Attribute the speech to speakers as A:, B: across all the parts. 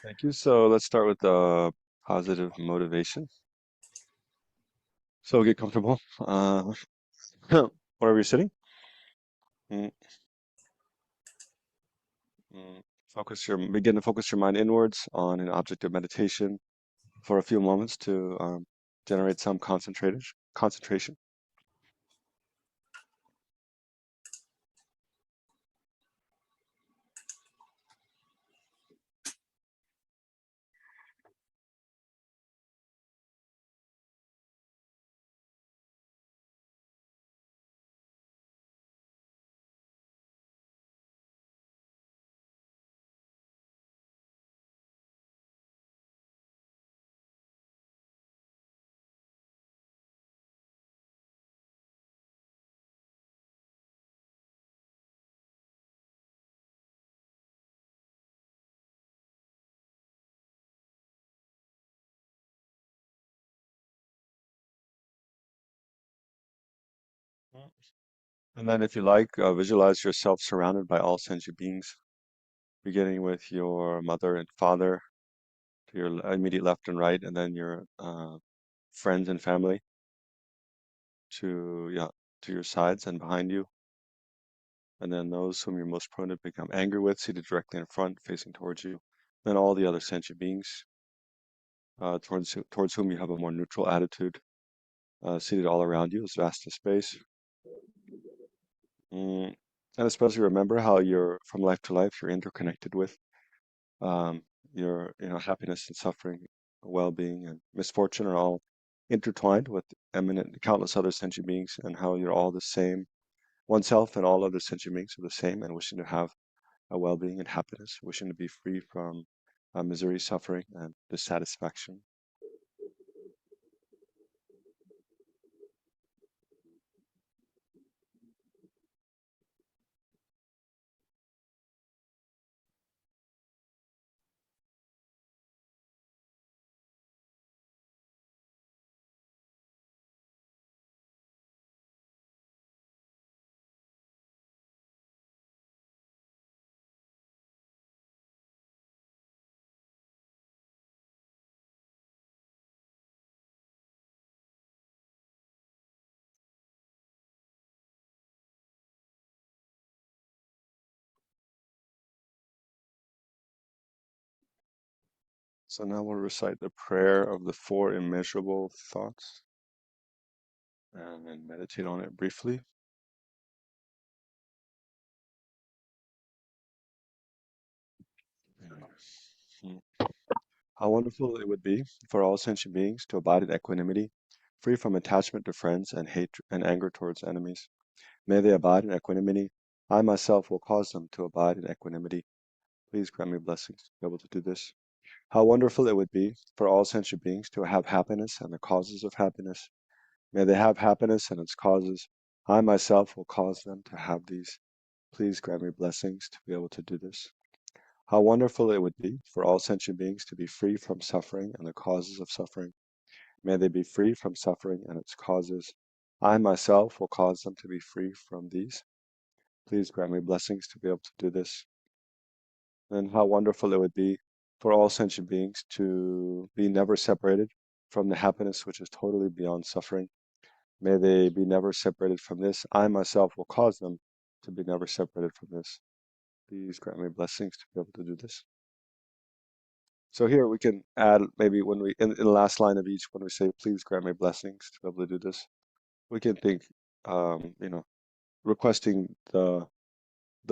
A: Thank you. So let's start with the positive motivation. So get comfortable, wherever you're sitting. Mm, Begin to focus your mind inwards on an object of meditation for a few moments to generate some concentration. Mm. And then if you like, visualize yourself surrounded by all sentient beings, beginning with your mother and father to your immediate left and right, and then your friends and family to, yeah, to your sides and behind you. And then those whom you're most prone to become angry with, seated directly in front, facing towards you. Then all the other sentient beings, towards whom you have a more neutral attitude, seated all around you, as vast as space. Mm. And especially remember how you're, from life to life, you're interconnected with um, your, happiness and suffering, well-being and misfortune are all intertwined with eminent, countless other sentient beings, and how you're all the same. Oneself and all other sentient beings are the same, and wishing to have a well-being and happiness, wishing to be free from misery, suffering, and dissatisfaction. So now we'll recite the prayer of the four immeasurable thoughts and then meditate on it briefly. Mm. How wonderful it would be for all sentient beings to abide in equanimity, free from attachment to friends and hate and anger towards enemies. May they abide in equanimity. I myself will cause them to abide in equanimity. Please grant me blessings to be able to do this. How wonderful it would be for all sentient beings to have happiness and the causes of happiness. May they have happiness and its causes. I myself will cause them to have these. Please grant me blessings to be able to do this. How wonderful it would be for all sentient beings to be free from suffering and the causes of suffering. May they be free from suffering and its causes. I myself will cause them to be free from these. Please grant me blessings to be able to do this. And how wonderful it would be for all sentient beings to be never separated from the happiness which is totally beyond suffering. May they be never separated from this. I myself will cause them to be never separated from this. Please grant me blessings to be able to do this. So here we can add maybe when in the last line of each, when we say, please grant me blessings to be able to do this, we can think, um, you know, requesting the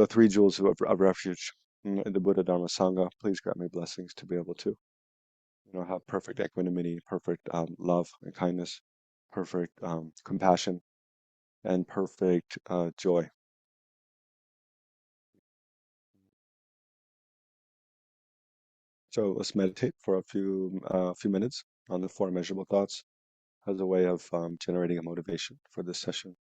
A: three jewels of refuge in the Buddha Dharma Sangha. Please grant me blessings to be able to, have perfect equanimity, perfect love and kindness, perfect compassion, and perfect joy. So let's meditate for a few minutes on the four measurable thoughts as a way of generating a motivation for this session.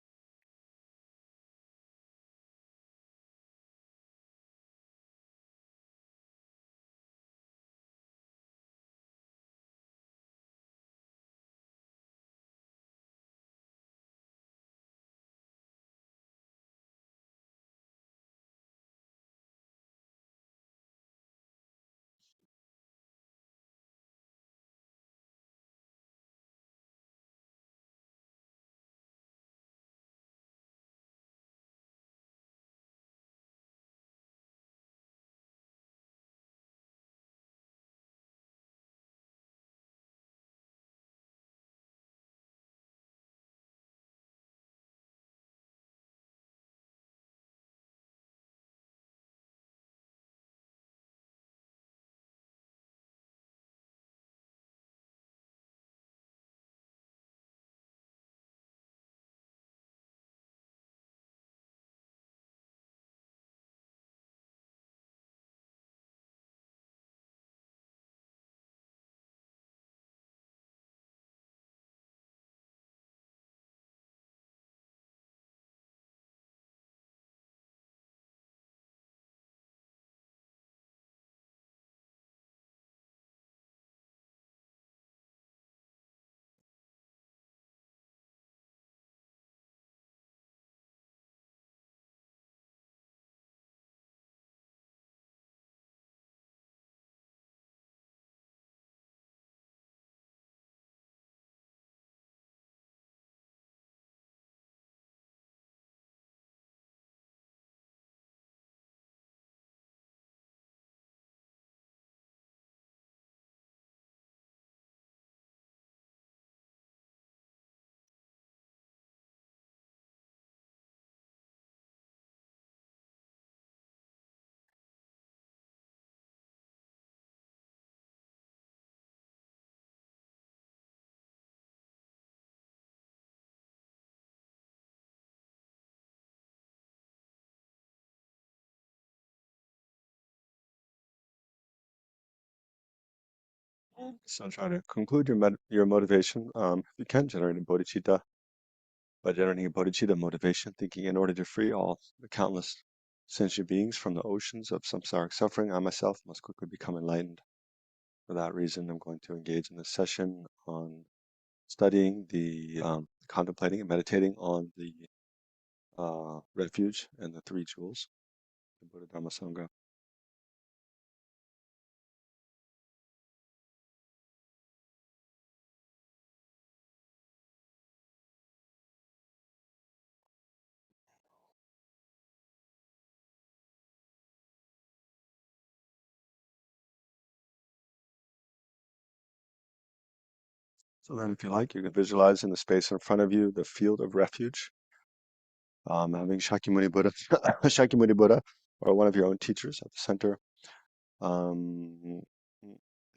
A: So try to conclude your motivation. If you can generate a bodhicitta by generating a bodhicitta motivation, thinking in order to free all the countless sentient beings from the oceans of samsaric suffering, I myself must quickly become enlightened. For that reason, I'm going to engage in this session on studying contemplating and meditating on the refuge and the three jewels, the Buddha Dharma Sangha. So then, if you like, you can visualize in the space in front of you the field of refuge, having Shakimoni Buddha, Shakyamuni Buddha, or one of your own teachers at the center, um,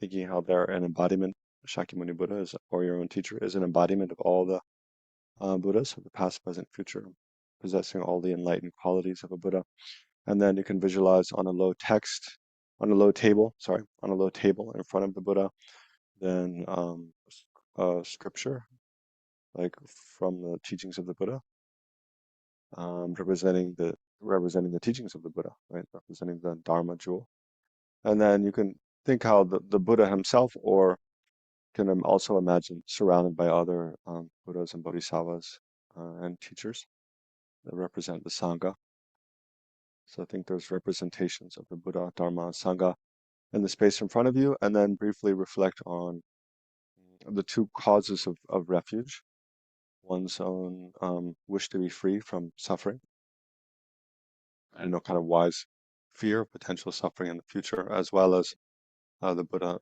A: thinking how they're an embodiment. Shakyamuni Buddha is, or your own teacher, is an embodiment of all the Buddhas of the past, present, future, possessing all the enlightened qualities of a Buddha. And then you can visualize on a low text, on a low table, sorry, on a low table in front of the Buddha, then scripture, like from the teachings of the Buddha, representing the teachings of the Buddha, right? Representing the Dharma jewel. And then you can think how the Buddha himself, or can also imagine surrounded by other Buddhas and Bodhisattvas and teachers that represent the Sangha. So I think there's representations of the Buddha, Dharma, and Sangha in the space in front of you, and then briefly reflect on the two causes of refuge, one's own wish to be free from suffering, and kind of wise fear of potential suffering in the future, as well as the Buddha,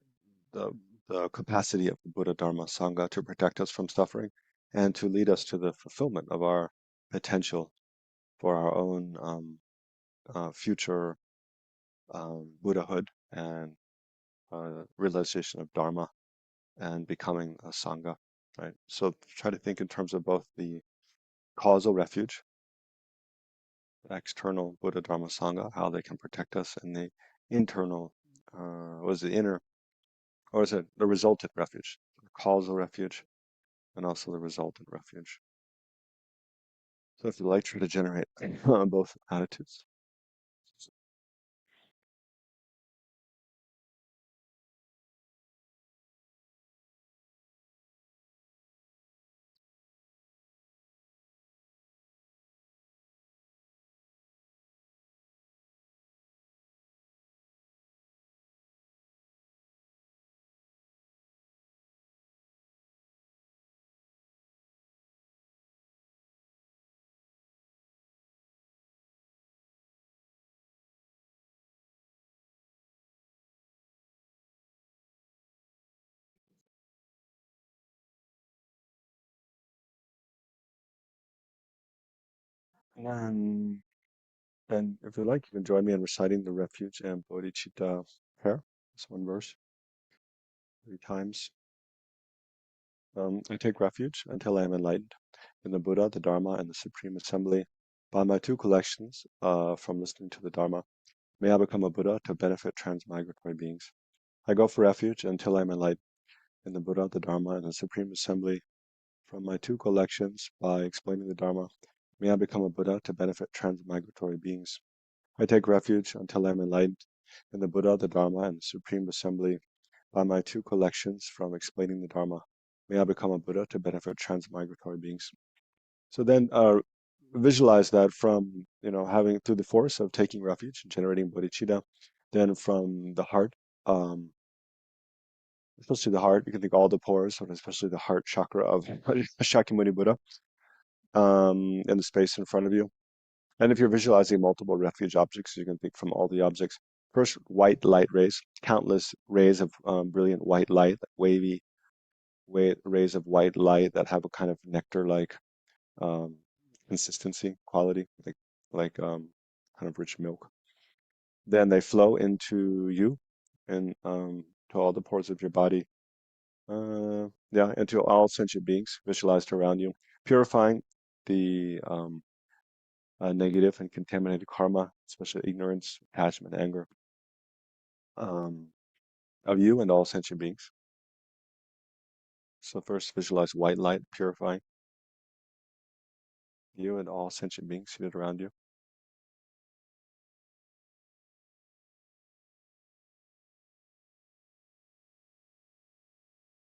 A: the, the capacity of the Buddha, Dharma, Sangha to protect us from suffering and to lead us to the fulfillment of our potential for our own future Buddhahood and realization of Dharma and becoming a Sangha, right? So try to think in terms of both the causal refuge, external Buddha, Dharma, Sangha, how they can protect us, and the internal, was the inner, or is it the resultant refuge, the causal refuge, and also the resultant refuge. So if you like, try to generate both attitudes. And then, if you like, you can join me in reciting the refuge and bodhicitta prayer. This one verse 3 times. I take refuge until I am enlightened in the Buddha, the Dharma, and the Supreme Assembly. By my two collections from listening to the Dharma, may I become a Buddha to benefit transmigratory beings. I go for refuge until I am enlightened in the Buddha, the Dharma, and the Supreme Assembly. From my two collections, by explaining the Dharma, may I become a Buddha to benefit transmigratory beings. I take refuge until I am enlightened in the Buddha, the Dharma, and the Supreme Assembly. By my two collections from explaining the Dharma, may I become a Buddha to benefit transmigratory beings. So then visualize that from, having through the force of taking refuge, generating bodhicitta, then from the heart, um, especially the heart, you can think all the pores, but especially the heart chakra of Shakyamuni Buddha, in the space in front of you. And if you're visualizing multiple refuge objects, you can think from all the objects. First, white light rays, countless rays of brilliant white light, wavy rays of white light that have a kind of nectar-like um, consistency, quality, like kind of rich milk. Then they flow into you and to all the pores of your body. Yeah, into all sentient beings visualized around you, purifying the negative and contaminated karma, especially ignorance, attachment, anger, um, of you and all sentient beings. So first visualize white light purifying you and all sentient beings seated around you.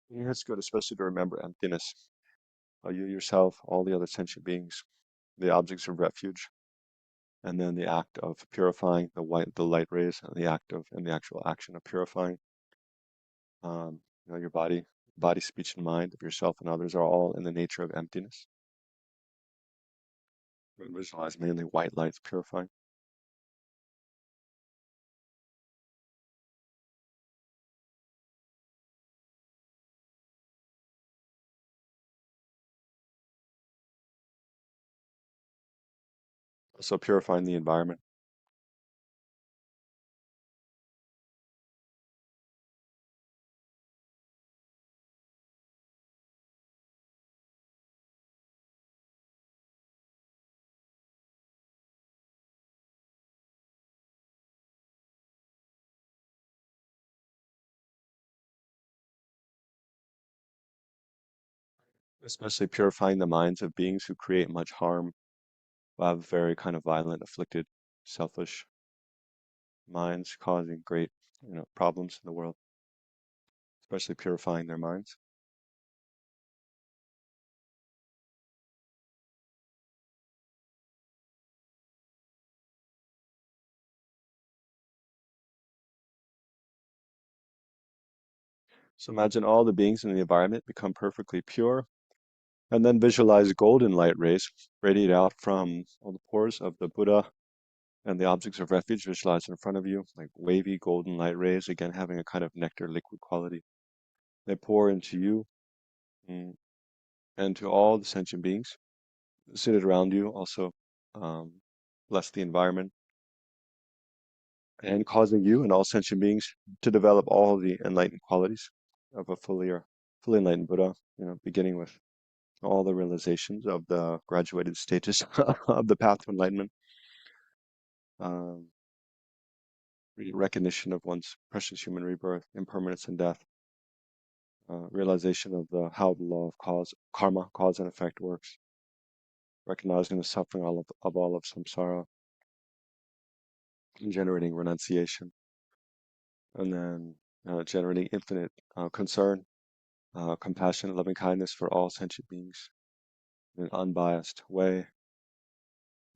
A: Here it's good, especially to remember emptiness. You yourself, all the other sentient beings, the objects of refuge, and then the act of purifying the light rays, and the actual action of purifying. Your body, speech, and mind of yourself and others are all in the nature of emptiness. Visualize mainly white lights purifying. Also purifying the environment. Especially purifying the minds of beings who create much harm, who have very kind of violent, afflicted, selfish minds, causing great, problems in the world. Especially purifying their minds. So imagine all the beings in the environment become perfectly pure, and then visualize golden light rays radiate out from all the pores of the Buddha and the objects of refuge visualized in front of you, like wavy golden light rays, again having a kind of nectar liquid quality. They pour into you, mm, and to all the sentient beings seated around you, also um, bless the environment, and causing you and all sentient beings to develop all the enlightened qualities of a fully enlightened Buddha, beginning with all the realizations of the graduated stages of the path to enlightenment, um, recognition of one's precious human rebirth, impermanence and death, realization of how the law of karma, cause and effect works, recognizing the suffering of all of samsara, and generating renunciation, and then generating infinite concern, compassion, and loving kindness for all sentient beings in an unbiased way,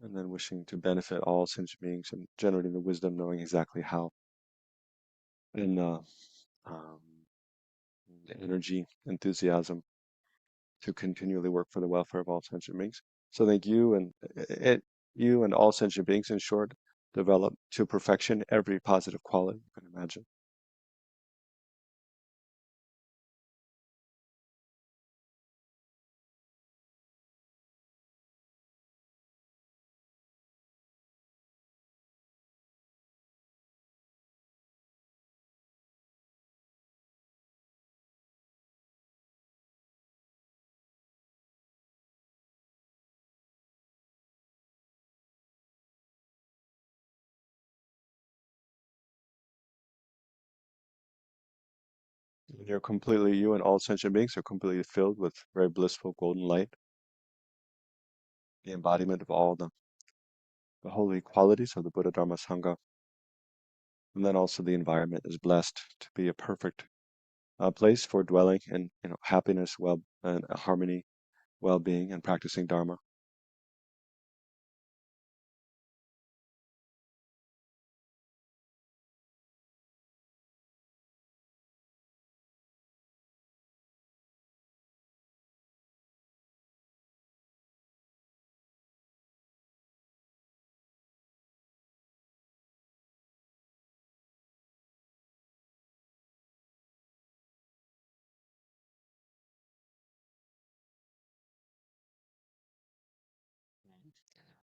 A: and then wishing to benefit all sentient beings and generating the wisdom, knowing exactly how, and um, the energy, enthusiasm to continually work for the welfare of all sentient beings. So I think you and all sentient beings, in short, develop to perfection every positive quality you can imagine. You and all sentient beings are completely filled with very blissful golden light, the embodiment of all the holy qualities of the Buddha Dharma Sangha. And then also the environment is blessed to be a perfect place for dwelling in happiness, and harmony, well-being, and practicing Dharma.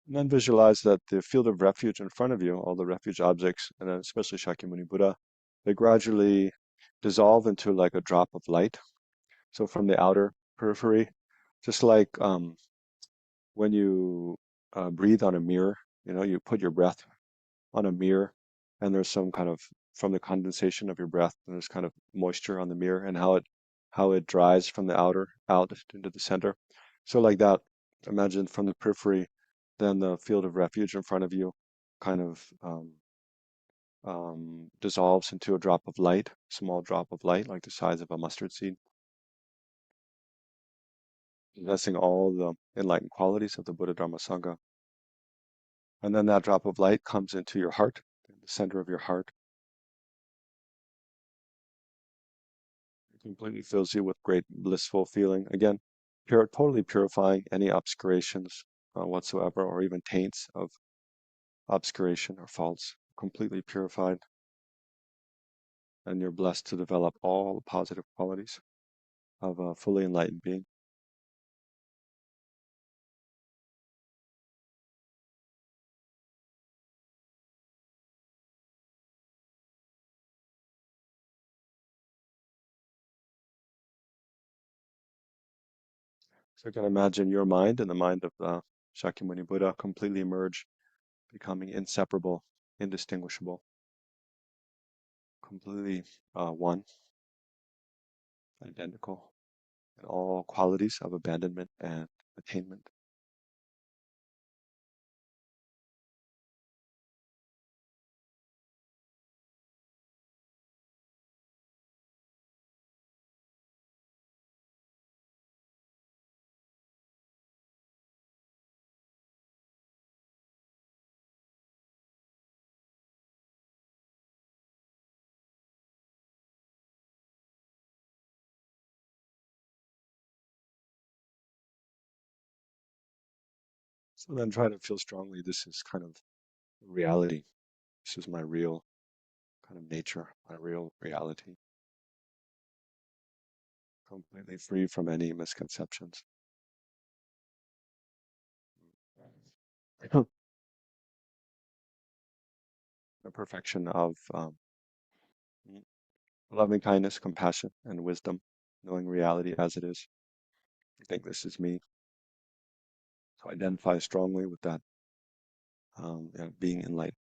A: And then visualize that the field of refuge in front of you, all the refuge objects, and then especially Shakyamuni Buddha, they gradually dissolve into like a drop of light. So from the outer periphery, just like when you breathe on a mirror, you put your breath on a mirror, and there's some kind of, from the condensation of your breath, there's kind of moisture on the mirror, and how it dries from the outer out into the center. So like that, imagine from the periphery, then the field of refuge in front of you kind of dissolves into a drop of light, small drop of light, like the size of a mustard seed, possessing all the enlightened qualities of the Buddha Dharma Sangha. And then that drop of light comes into your heart, in the center of your heart. It completely fills you with great blissful feeling. Again, totally purifying any obscurations whatsoever, or even taints of obscuration or faults. Completely purified, and you're blessed to develop all the positive qualities of a fully enlightened being. So you can imagine your mind and the mind of Shakyamuni Buddha completely merge, becoming inseparable, indistinguishable, completely one, identical in all qualities of abandonment and attainment. So then try to feel strongly this is kind of reality. This is my real kind of nature, my real reality, completely free from any misconceptions. The perfection of loving kindness, compassion, and wisdom, knowing reality as it is. I think this is me. So identify strongly with that being enlightened.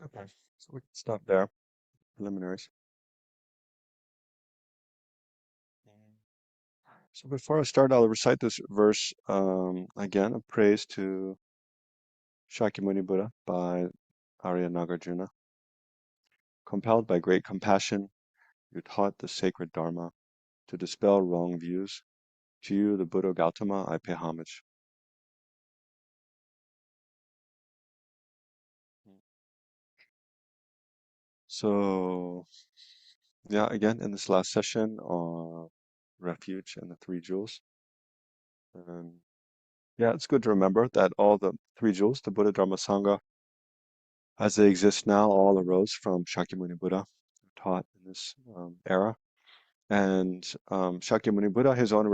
A: Okay, so we can stop there. Preliminaries. So before I start, I'll recite this verse again, a praise to Shakyamuni Buddha by Arya Nagarjuna. Compelled by great compassion, you taught the sacred Dharma to dispel wrong views. To you, the Buddha Gautama, I pay homage. So, yeah, again, in this last session on refuge and the three jewels. Um, yeah, it's good to remember that all the three jewels, the Buddha, Dharma, Sangha, as they exist now, all arose from Shakyamuni Buddha, taught in this era. And Shakyamuni Buddha, his own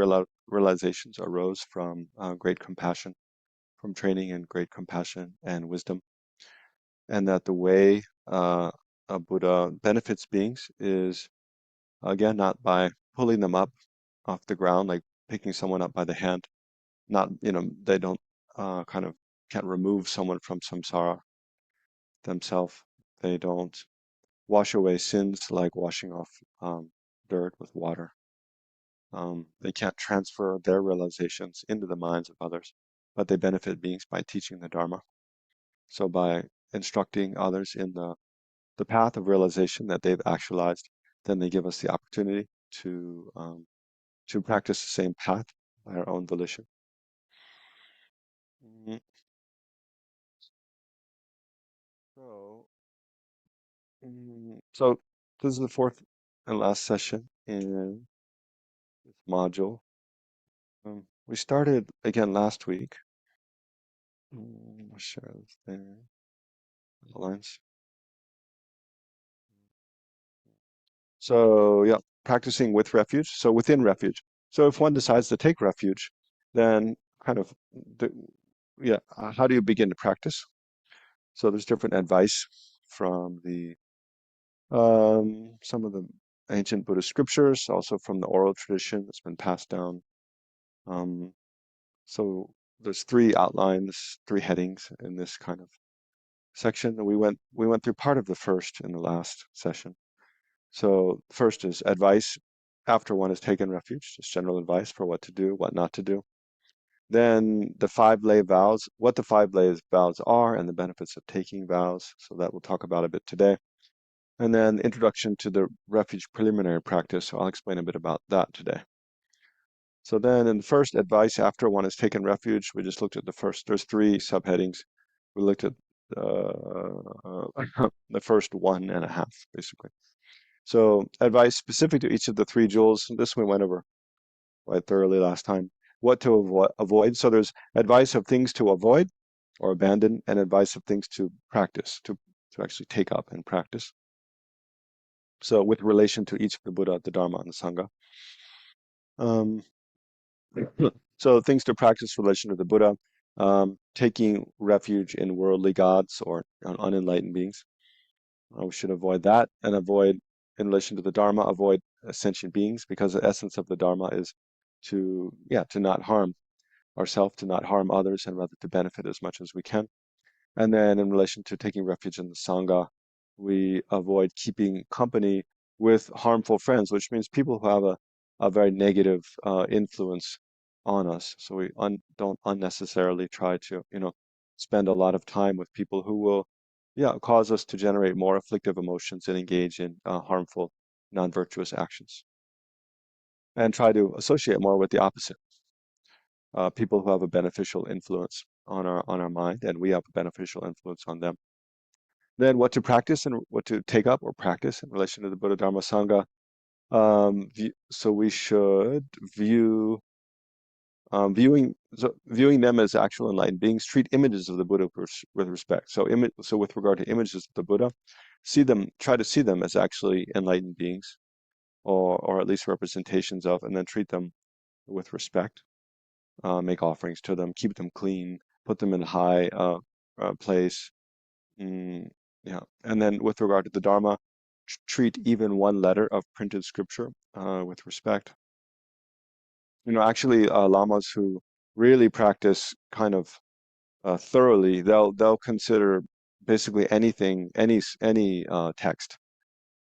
A: realizations arose from great compassion, from training in great compassion and wisdom. And that the way a Buddha benefits beings is, again, not by pulling them up off the ground, like picking someone up by the hand. Not, they don't kind of can't remove someone from samsara themselves. They don't wash away sins like washing off dirt with water. They can't transfer their realizations into the minds of others, but they benefit beings by teaching the Dharma. So by instructing others in the path of realization that they've actualized, then they give us the opportunity to practice the same path by our own volition. Mhm. So, so this is the fourth and last session in this module. We started again last week. I'll share this thing. outlines. So yeah, practicing with refuge. So within refuge. So if one decides to take refuge, then kind of the, yeah, how do you begin to practice? So there's different advice from the some of the ancient Buddhist scriptures, also from the oral tradition that's been passed down. Um, so there's three outlines, three headings in this kind of section, and we went through part of the first in the last session. So first is advice after one has taken refuge, just general advice for what to do, what not to do. Then the five lay vows, what the five lay vows are and the benefits of taking vows. So that we'll talk about a bit today. And then introduction to the refuge preliminary practice. So I'll explain a bit about that today. So then in the first advice after one has taken refuge, we just looked at the first, there's three subheadings. We looked at the first one and a half, basically. So advice specific to each of the three jewels. This we went over quite thoroughly last time. What to avoid. So there's advice of things to avoid or abandon, and advice of things to practice, to actually take up and practice. So with relation to each of the Buddha, the Dharma, and the Sangha. Um, so things to practice in relation to the Buddha, taking refuge in worldly gods or unenlightened beings. We should avoid that and avoid, in relation to the Dharma, avoid sentient beings because the essence of the Dharma is to not harm ourselves, to not harm others, and rather to benefit as much as we can. And then in relation to taking refuge in the Sangha, we avoid keeping company with harmful friends, which means people who have a very negative influence on us. So we don't unnecessarily try to, spend a lot of time with people who will, cause us to generate more afflictive emotions and engage in harmful, non-virtuous actions. And try to associate more with the opposite, people who have a beneficial influence on our mind, and we have a beneficial influence on them. Then what to practice and what to take up or practice in relation to the Buddha Dharma Sangha. So we should viewing them as actual enlightened beings, treat images of the Buddha with respect. So with regard to images of the Buddha, try to see them as actually enlightened beings, or at least representations of, and then treat them with respect. Make offerings to them, keep them clean, put them in a high place. Mm, yeah. And then with regard to the Dharma, treat even one letter of printed scripture with respect. Actually, lamas who really practice kind of thoroughly, they'll consider basically anything, any text,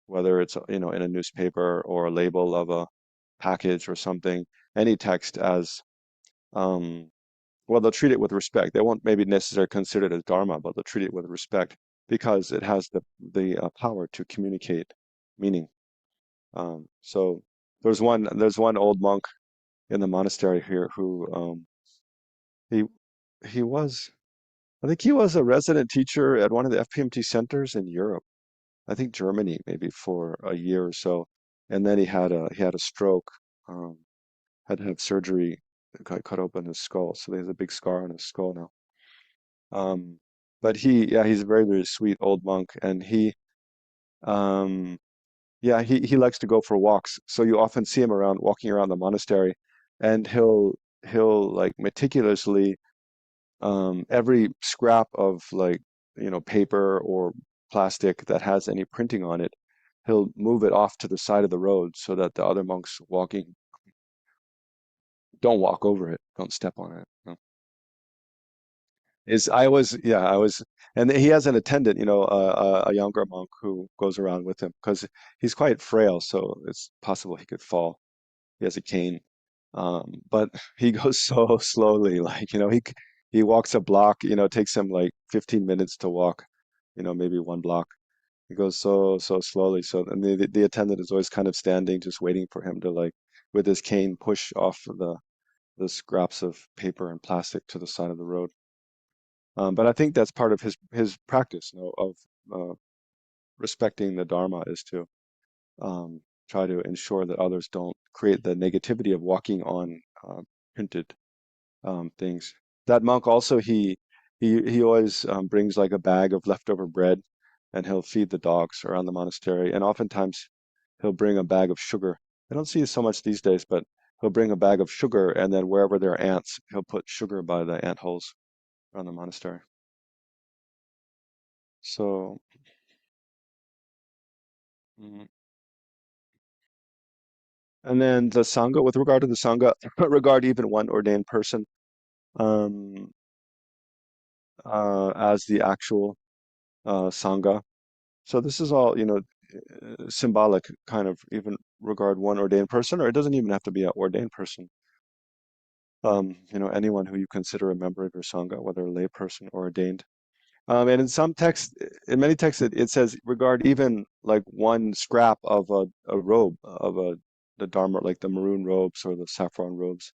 A: whether it's in a newspaper or a label of a package or something, any text as um, well, they'll treat it with respect. They won't maybe necessarily consider it as dharma, but they'll treat it with respect because it has the power to communicate meaning. So there's one old monk in the monastery here who he he was I think he was a resident teacher at one of the FPMT centers in Europe. I think Germany maybe for a year or so, and then he had a stroke. Um, had to have surgery, cut open his skull, so he has a big scar on his skull now. Um, but he's a very, very sweet old monk, and um, he likes to go for walks. So you often see him walking around the monastery, and he'll like meticulously, every scrap of like, paper or plastic that has any printing on it, he'll move it off to the side of the road so that the other monks walking don't walk over it, don't step on it. Is I was, and he has an attendant, a younger monk who goes around with him because he's quite frail, so it's possible he could fall. He has a cane, but he goes so slowly, like he walks a block, it takes him like 15 minutes to walk, maybe one block. He goes so slowly, so and the attendant is always kind of standing, just waiting for him to like with his cane push off the scraps of paper and plastic to the side of the road. But I think that's part of his practice, of uh, respecting the Dharma is to try to ensure that others don't create the negativity of walking on printed things. That monk also He always brings like a bag of leftover bread, and he'll feed the dogs around the monastery. And oftentimes he'll bring a bag of sugar. I don't see it so much these days, but he'll bring a bag of sugar, and then wherever there are ants, he'll put sugar by the ant holes around the monastery. So, mm, and then the sangha, with regard to the sangha, regard even one ordained person um, as the actual sangha. So this is all, symbolic, kind of even regard one ordained person, or it doesn't even have to be an ordained person. Anyone who you consider a member of your sangha, whether a lay person or ordained. And in some texts, in many texts, it says regard even like one scrap of a robe of the dharma, like the maroon robes or the saffron robes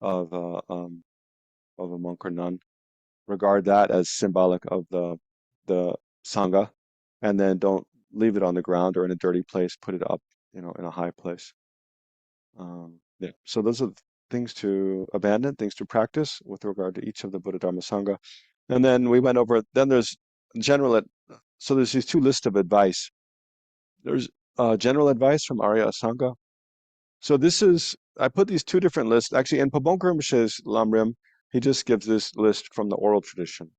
A: of of a monk or nun. Regard that as symbolic of the sangha, and then don't leave it on the ground or in a dirty place. Put it up, in a high place. Yeah. So those are things to abandon, things to practice with regard to each of the Buddha Dharma Sangha. And then we went over. Then there's general. So there's these two lists of advice. There's general advice from Arya Asanga. So this is, I put these two different lists. Actually, in Pabongka Rinpoche's Lamrim, he just gives this list from the oral tradition.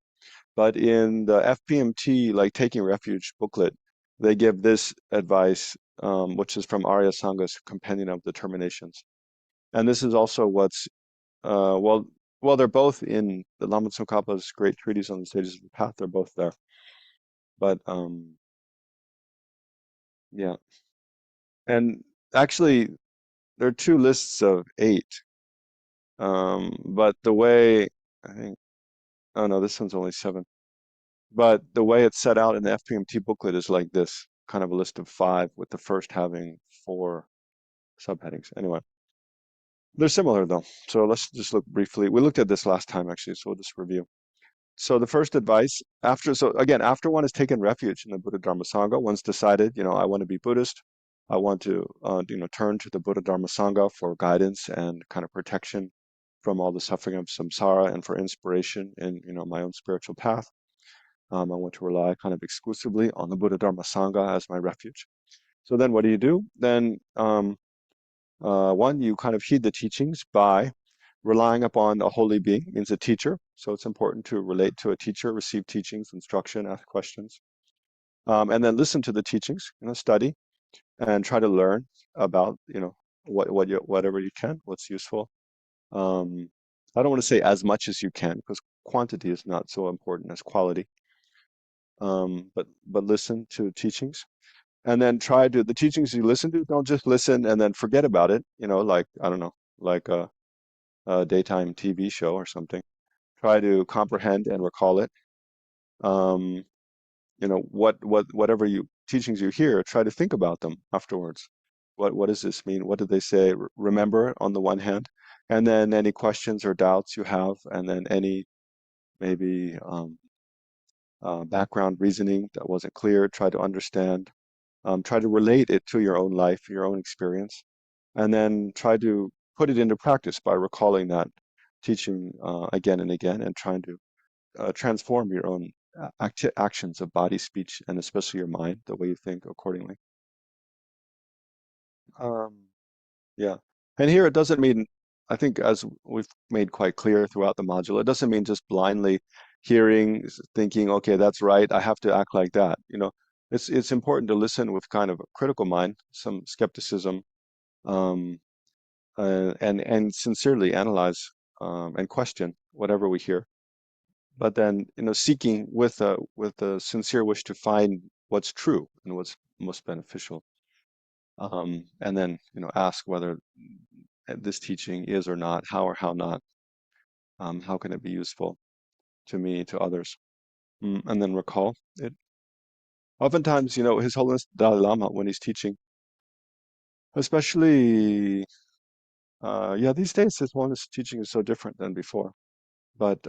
A: But in the FPMT, like Taking Refuge booklet, they give this advice, which is from Arya Sanga's Companion of Determinations. And this is also what's, well, they're both in the Lama Tsongkhapa's great treatise on the stages of the path. They're both there. But yeah. And actually, there are two lists of eight. But the way, I think, oh no, this one's only seven. But the way it's set out in the FPMT booklet is like this, kind of a list of five, with the first having four subheadings. Anyway, they're similar though. So let's just look briefly. We looked at this last time actually, so we'll just review. So the first advice after one has taken refuge in the Buddha Dharma Sangha, one's decided, I want to be Buddhist. I want to, turn to the Buddha Dharma Sangha for guidance and kind of protection from all the suffering of samsara and for inspiration in, my own spiritual path. I want to rely kind of exclusively on the Buddha Dharma Sangha as my refuge. So then what do you do? Then one, you kind of heed the teachings by relying upon a holy being, means a teacher. So it's important to relate to a teacher, receive teachings, instruction, ask questions, and then listen to the teachings, study and try to learn about, whatever you can, what's useful. Um, I don't want to say as much as you can because quantity is not so important as quality. But listen to teachings, and then try to the teachings you listen to. Don't just listen and then forget about it. Like I don't know, like a daytime TV show or something. Try to comprehend and recall it. Um, whatever you teachings you hear, try to think about them afterwards. What does this mean? What did they say? Remember on the one hand, and then any questions or doubts you have, and then any maybe background reasoning that wasn't clear, try to understand. Try to relate it to your own life, your own experience, and then try to put it into practice by recalling that teaching again and again, and trying to transform your own actions of body, speech, and especially your mind, the way you think accordingly. Um, yeah. And here it doesn't mean, I think as we've made quite clear throughout the module, it doesn't mean just blindly hearing, thinking, okay, that's right, I have to act like that. It's important to listen with kind of a critical mind, some skepticism, um, and sincerely analyze and question whatever we hear. But then, seeking with a sincere wish to find what's true and what's most beneficial. And then, ask whether this teaching is or not, how or how not, how can it be useful to me, to others, and then recall it. Oftentimes, His Holiness Dalai Lama, when he's teaching, especially, yeah, these days His Holiness teaching is so different than before, but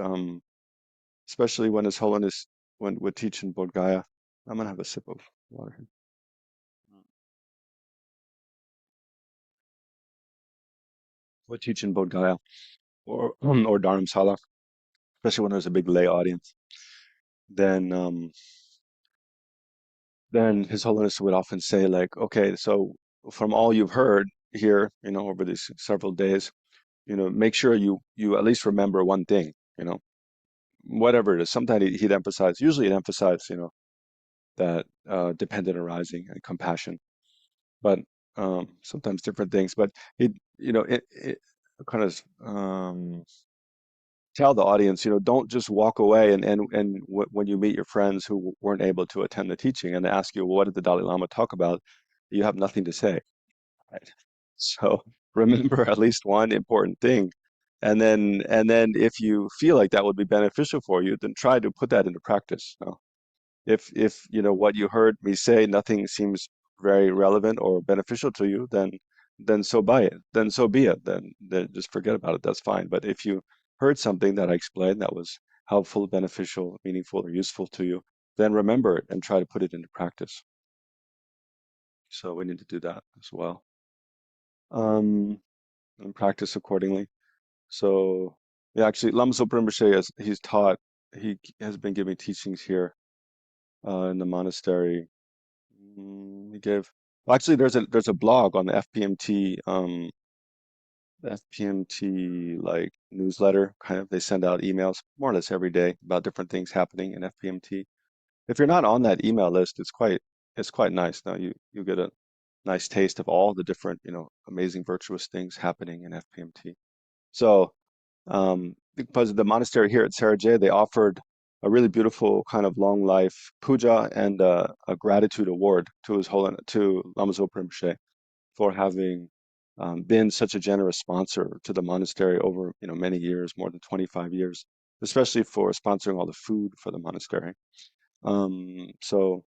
A: especially when His Holiness would teach in Bodh Gaya. I'm gonna have a sip of water here. Would teach in Bodh Gaya or or Dharamsala. especially when there's a big lay audience, then then His Holiness would often say, like, okay, so from all you've heard here, over these several days, make sure you at least remember one thing, you know, whatever it is. Sometimes he'd emphasize, usually he'd emphasize, that dependent arising and compassion, but sometimes different things. But it kind of tell the audience, don't just walk away and when you meet your friends who weren't able to attend the teaching and they ask you, well, what did the Dalai Lama talk about? You have nothing to say, right? So remember at least one important thing. And then if you feel like that would be beneficial for you, then try to put that into practice. If what you heard me say, nothing seems very relevant or beneficial to you, then so be it. Then so be it. Then just forget about it. That's fine. But if you heard something that I explained that was helpful, beneficial, meaningful, or useful to you, then remember it and try to put it into practice. So we need to do that as well. And practice accordingly. So yeah, actually, Lama Zopa Rinpoche, as he's taught, he has been giving teachings here in the monastery. He gave. Well, actually, there's a blog on the FPMT like newsletter. Kind of, they send out emails more or less every day about different things happening in FPMT. If you're not on that email list, it's quite nice. Now you get a nice taste of all the different amazing virtuous things happening in FPMT. So because the monastery here at Sarajay, they offered a really beautiful kind of long life puja and a gratitude award to His Holiness, to Lama Zopa Rinpoche, for having been such a generous sponsor to the monastery over many years, more than 25 years, especially for sponsoring all the food for the monastery. So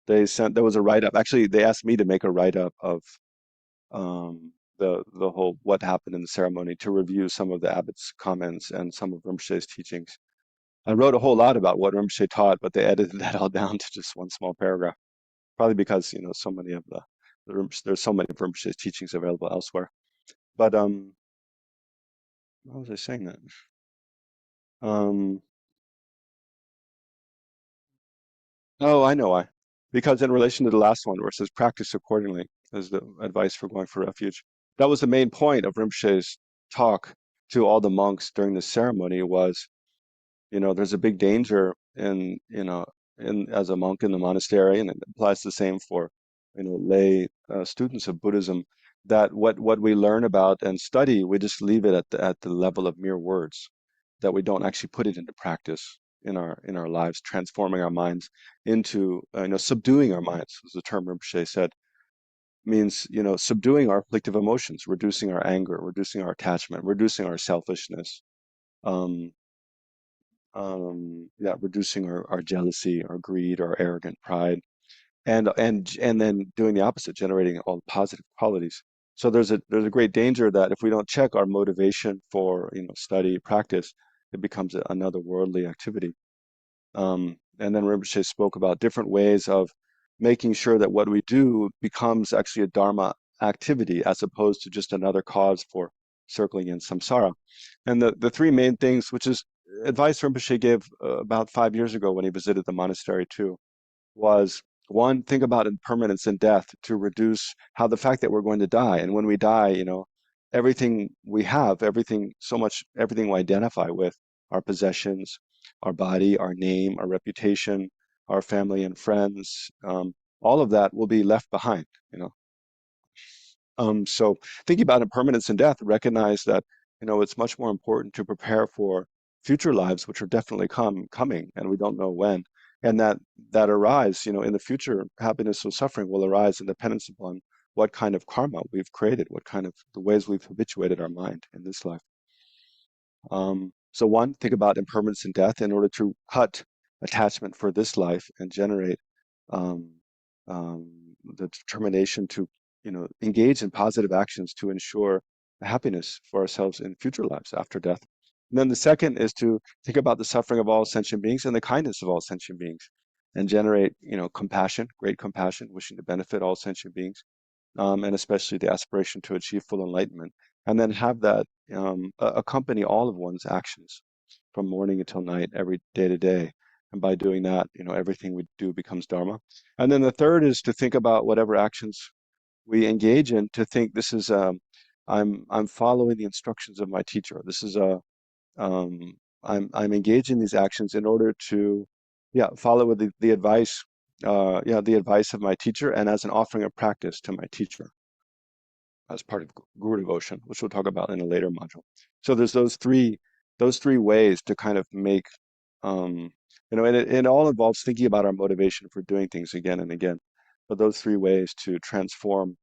A: there was a write up. Actually, they asked me to make a write up of the whole what happened in the ceremony, to review some of the abbot's comments and some of Rinpoche's teachings. I wrote a whole lot about what Rinpoche taught, but they edited that all down to just one small paragraph. Probably because so many of there's so many of Rinpoche's teachings available elsewhere. But what was I saying that? Um, oh, I know why. Because in relation to the last one, where it says practice accordingly, is the advice for going for refuge. That was the main point of Rinpoche's talk to all the monks during the ceremony. Was there's a big danger in as a monk in the monastery, and it applies the same for lay students of Buddhism, that what we learn about and study, we just leave it at the level of mere words, that we don't actually put it into practice in our lives, transforming our minds into subduing our minds, was the term Rinpoche said, means subduing our afflictive emotions, reducing our anger, reducing our attachment, reducing our selfishness, um, yeah, reducing our jealousy, our greed, our arrogant pride, and then doing the opposite, generating all the positive qualities. So there's a great danger that if we don't check our motivation for study, practice, it becomes another worldly activity. And then Rinpoche spoke about different ways of making sure that what we do becomes actually a Dharma activity, as opposed to just another cause for circling in samsara. And the three main things, which is advice Rinpoche gave about 5 years ago when he visited the monastery too, was one, think about impermanence and death, to reduce how the fact that we're going to die. And when we die, everything we have, everything, so much, everything we identify with, our possessions, our body, our name, our reputation, our family and friends, all of that will be left behind, you know. So thinking about impermanence and death, recognize that, it's much more important to prepare for future lives, which are definitely coming, and we don't know when. And that arise, in the future, happiness or suffering will arise in dependence upon what kind of karma we've created, what kind of the ways we've habituated our mind in this life. So one, think about impermanence and death in order to cut attachment for this life and generate um, the determination to, engage in positive actions to ensure happiness for ourselves in future lives after death. And then the second is to think about the suffering of all sentient beings and the kindness of all sentient beings, and generate, compassion, great compassion, wishing to benefit all sentient beings, and especially the aspiration to achieve full enlightenment, and then have that accompany all of one's actions. from morning until night, every day to day. And by doing that, everything we do becomes Dharma. And then the third is to think about whatever actions we engage in, to think this is I'm following the instructions of my teacher. This is a I'm engaging these actions in order to, yeah, follow with the advice, the advice of my teacher, and as an offering of practice to my teacher, as part of guru devotion, which we'll talk about in a later module. So there's those three ways to kind of make, um, and it all involves thinking about our motivation for doing things again and again. But those three ways to transform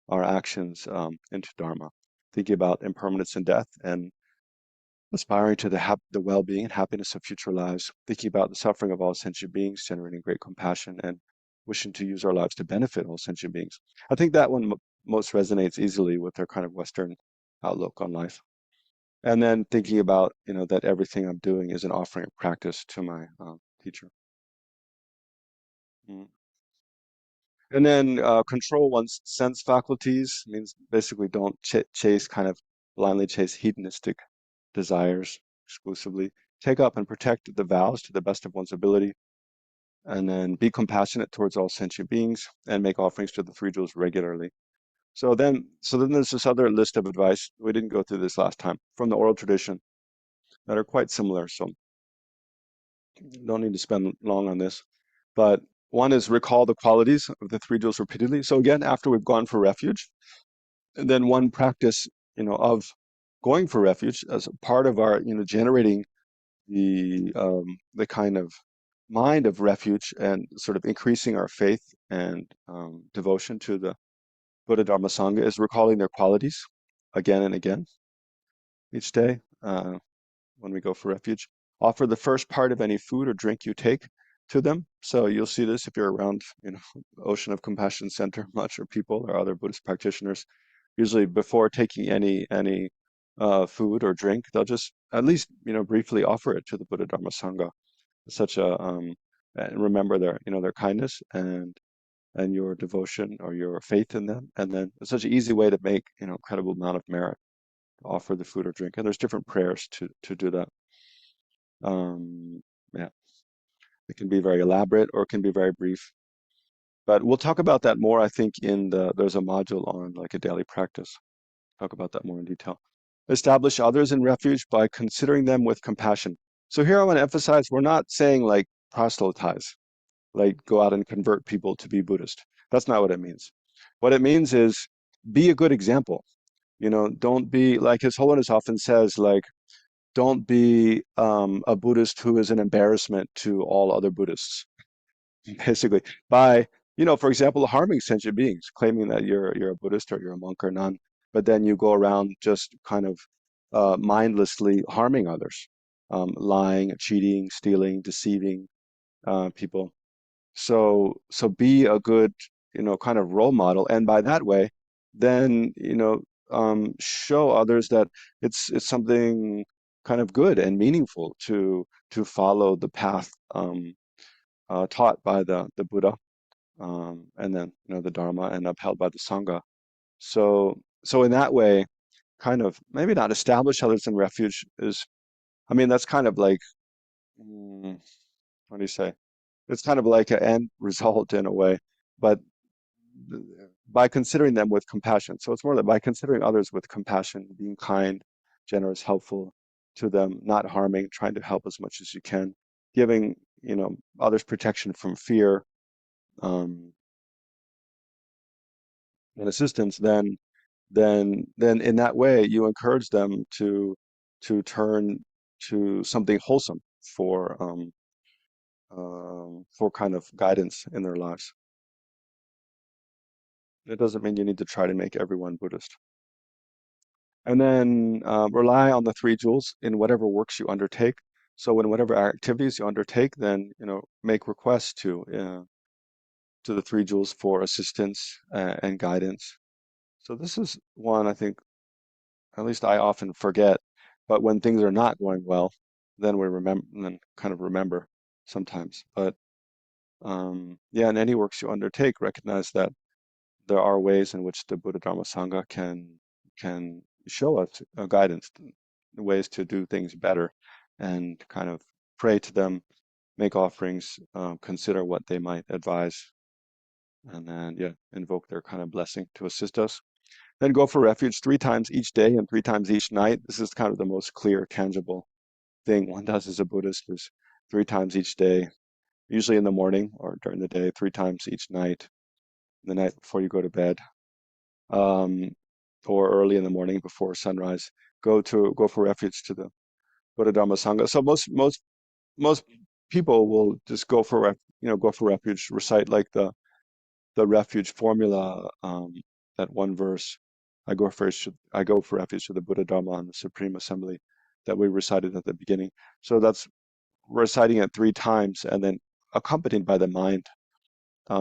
A: our actions into Dharma, thinking about impermanence and death, and aspiring to the well-being and happiness of future lives, thinking about the suffering of all sentient beings, generating great compassion, and wishing to use our lives to benefit all sentient beings. I think that one most resonates easily with their kind of Western outlook on life. And then thinking about, that everything I'm doing is an offering of practice to my teacher. Mm. And then control one's sense faculties means basically don't chase, kind of blindly chase hedonistic desires exclusively. Take up and protect the vows to the best of one's ability, and then be compassionate towards all sentient beings and make offerings to the three jewels regularly. So then there's this other list of advice. We didn't go through this last time from the oral tradition that are quite similar. So don't need to spend long on this. But one is recall the qualities of the three jewels repeatedly. So again, after we've gone for refuge, and then one practice, of going for refuge as a part of our, generating the kind of mind of refuge and sort of increasing our faith and devotion to the Buddha Dharma Sangha is recalling their qualities again and again each day when we go for refuge. Offer the first part of any food or drink you take to them. So you'll see this if you're around, Ocean of Compassion Center much, or people or other Buddhist practitioners. Usually before taking any food or drink, they'll just at least, briefly offer it to the Buddha Dharma Sangha. Such a and remember their kindness and your devotion or your faith in them, and then it's such an easy way to make incredible amount of merit to offer the food or drink. And there's different prayers to do that. Yeah, it can be very elaborate or it can be very brief, but we'll talk about that more, I think, there's a module on like a daily practice. Talk about that more in detail. Establish others in refuge by considering them with compassion. So here I want to emphasize, we're not saying like proselytize, like go out and convert people to be Buddhist. That's not what it means. What it means is be a good example. Don't be like His Holiness often says, like, don't be a Buddhist who is an embarrassment to all other Buddhists. Basically, by, for example, harming sentient beings, claiming that you're a Buddhist or you're a monk or nun, but then you go around just kind of mindlessly harming others, lying, cheating, stealing, deceiving people. So be a good, kind of role model, and by that way, then, show others that it's something kind of good and meaningful to follow the path taught by the Buddha, and then the Dharma, and upheld by the Sangha. So in that way, kind of maybe not establish others in refuge is, I mean, that's kind of like, mm, what do you say? It's kind of like an end result in a way, but by considering them with compassion. So it's more that by considering others with compassion, being kind, generous, helpful to them, not harming, trying to help as much as you can, giving, others protection from fear, um, and assistance, then in that way you encourage them to turn to something wholesome for kind of guidance in their lives. It doesn't mean you need to try to make everyone Buddhist. And then rely on the three jewels in whatever works you undertake. So in whatever activities you undertake, then make requests to the three jewels for assistance and guidance. So this is one I think, at least I often forget, but when things are not going well, then we remember, then kind of remember sometimes. But yeah, in any works you undertake, recognize that there are ways in which the Buddha Dharma Sangha can show us guidance, ways to do things better. and kind of pray to them, make offerings, consider what they might advise, and then, yeah, invoke their kind of blessing to assist us. Then go for refuge 3 times each day and 3 times each night. This is kind of the most clear, tangible thing one does as a Buddhist is 3 times each day, usually in the morning or during the day, 3 times each night, the night before you go to bed, um, or early in the morning before sunrise. Go for refuge to the Buddha Dharma Sangha. So most people will just go for refuge, recite like the refuge formula, that one verse. I go for refuge to the Buddha Dharma and the Supreme Assembly that we recited at the beginning. So that's reciting it 3 times and then accompanied by the mind,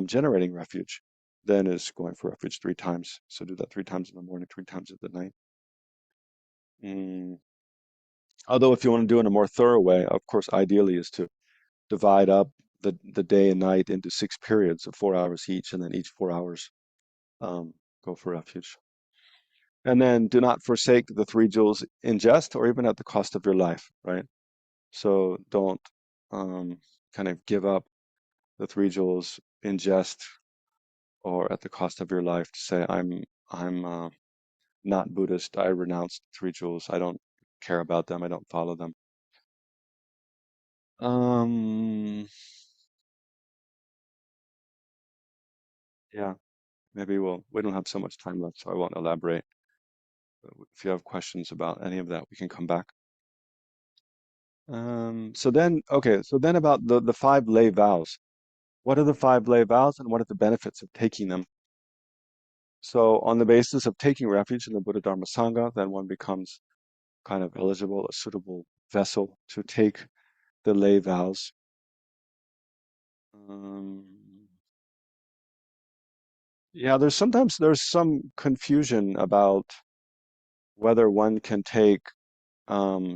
A: generating refuge. Then is going for refuge 3 times. So do that 3 times in the morning, 3 times at the night. Mm. Although if you want to do it in a more thorough way, of course, ideally is to divide up the day and night into 6 periods of 4 hours each, and then each 4 hours, um, go for refuge. And then do not forsake the 3 jewels in jest or even at the cost of your life, right? So don't, um, kind of give up the 3 jewels in jest or at the cost of your life to say, I'm not Buddhist. I renounce 3 jewels. I don't care about them. I don't follow them. Um, yeah, maybe we don't have so much time left, so I won't elaborate. If you have questions about any of that, we can come back. So then about the 5 lay vows. What are the 5 lay vows and what are the benefits of taking them? So on the basis of taking refuge in the Buddha Dharma Sangha, then one becomes kind of eligible, a suitable vessel to take the lay vows. Um, yeah, there's some confusion about whether one can take,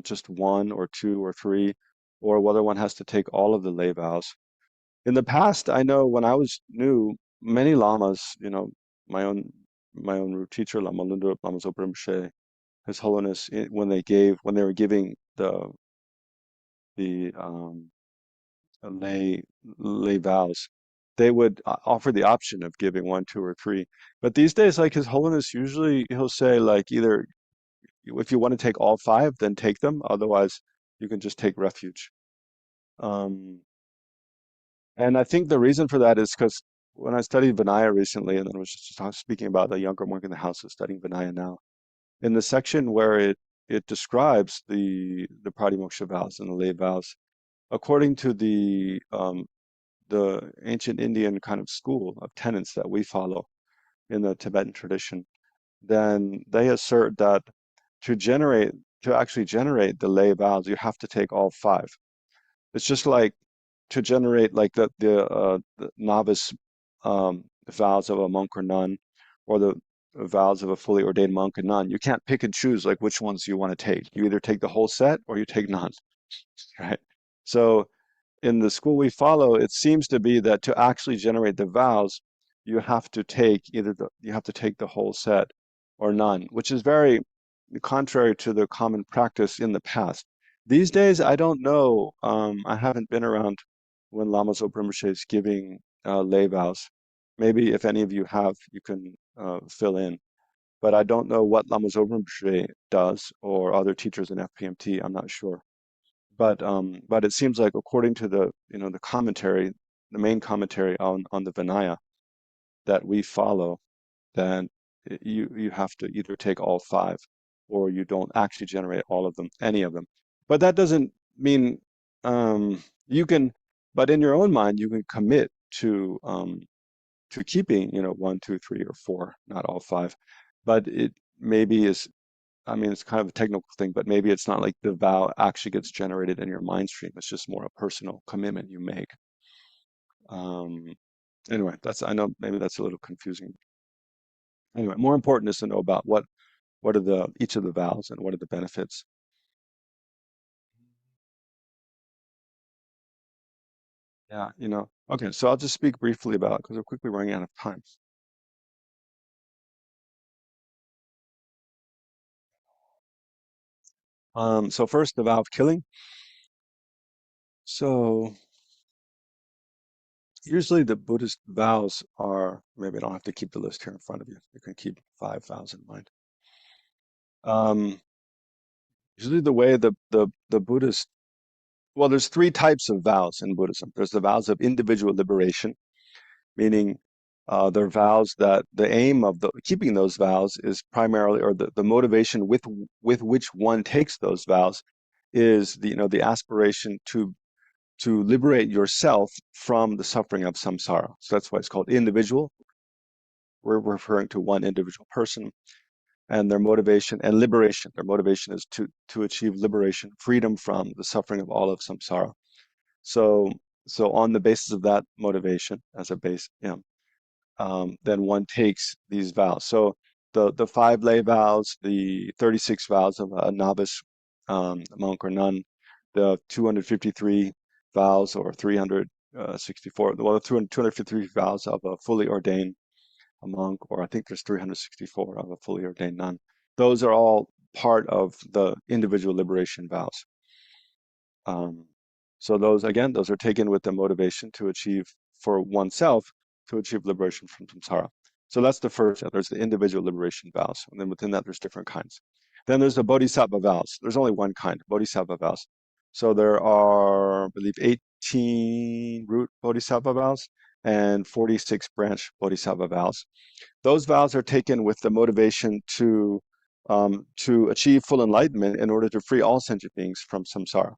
A: just one or two or three, or whether one has to take all of the lay vows. In the past, I know when I was new, many lamas, my own my own root teacher, Lama Lunda, Lama Zopa Rinpoche, His Holiness, when they were giving the lay vows, they would offer the option of giving one, two, or three. But these days, like His Holiness, usually he'll say like either if you want to take all 5, then take them. Otherwise, you can just take refuge. Um, and I think the reason for that is because when I studied Vinaya recently, and then I was just speaking about a younger monk in the house who's studying Vinaya now, in the section where it describes the pratimoksha vows and the lay vows, according to the ancient Indian kind of school of tenets that we follow in the Tibetan tradition, then they assert that to generate to actually generate the lay vows, you have to take all 5. It's just like to generate like the novice, vows of a monk or nun, or the vows of a fully ordained monk and nun. You can't pick and choose like which ones you want to take. You either take the whole set or you take none, right? So in the school we follow, it seems to be that to actually generate the vows, you have to take the whole set or none, which is very contrary to the common practice in the past. These days, I don't know. I haven't been around when Lama Zopa Rinpoche is giving, lay vows. Maybe if any of you have, you can, fill in. But I don't know what Lama Zopa Rinpoche does or other teachers in FPMT. I'm not sure. But it seems like according to the commentary, the main commentary on the Vinaya that we follow, then you have to either take all 5 or you don't actually generate all of them, any of them. But that doesn't mean, you can, but in your own mind, you can commit to keeping, 1, 2, 3, or 4, not all 5. But it maybe is, I mean, it's kind of a technical thing, but maybe it's not like the vow actually gets generated in your mind stream. It's just more a personal commitment you make. Um, anyway, I know maybe that's a little confusing. Anyway, more important is to know about what are the each of the vows and what are the benefits. Yeah, Okay, so I'll just speak briefly about because we're quickly running out of time. So first, the vow of killing. So usually the Buddhist vows are, maybe I don't have to keep the list here in front of you. You can keep 5 vows in mind. Um, Usually the way the Buddhist, well, there's three types of vows in Buddhism. There's the vows of individual liberation, meaning they're vows that the aim of keeping those vows is primarily, or the motivation with which one takes those vows is the aspiration to liberate yourself from the suffering of samsara. So that's why it's called individual. We're referring to one individual person and their motivation and liberation. Their motivation is to achieve liberation, freedom from the suffering of all of samsara. So so on the basis of that motivation as a base, then one takes these vows. So the five lay vows, the 36 vows of a novice monk or nun, the 253 vows or 364, well, the 253 vows of a fully ordained monk, or I think there's 364 of a fully ordained nun. Those are all part of the individual liberation vows. Um, so those are taken with the motivation to achieve for oneself to achieve liberation from samsara. So that's the first. There's the individual liberation vows, and then within that there's different kinds. Then there's the Bodhisattva vows. There's only one kind, Bodhisattva vows. So there are, I believe, 18 root Bodhisattva vows and 46 branch Bodhisattva vows. Those vows are taken with the motivation to achieve full enlightenment in order to free all sentient beings from samsara.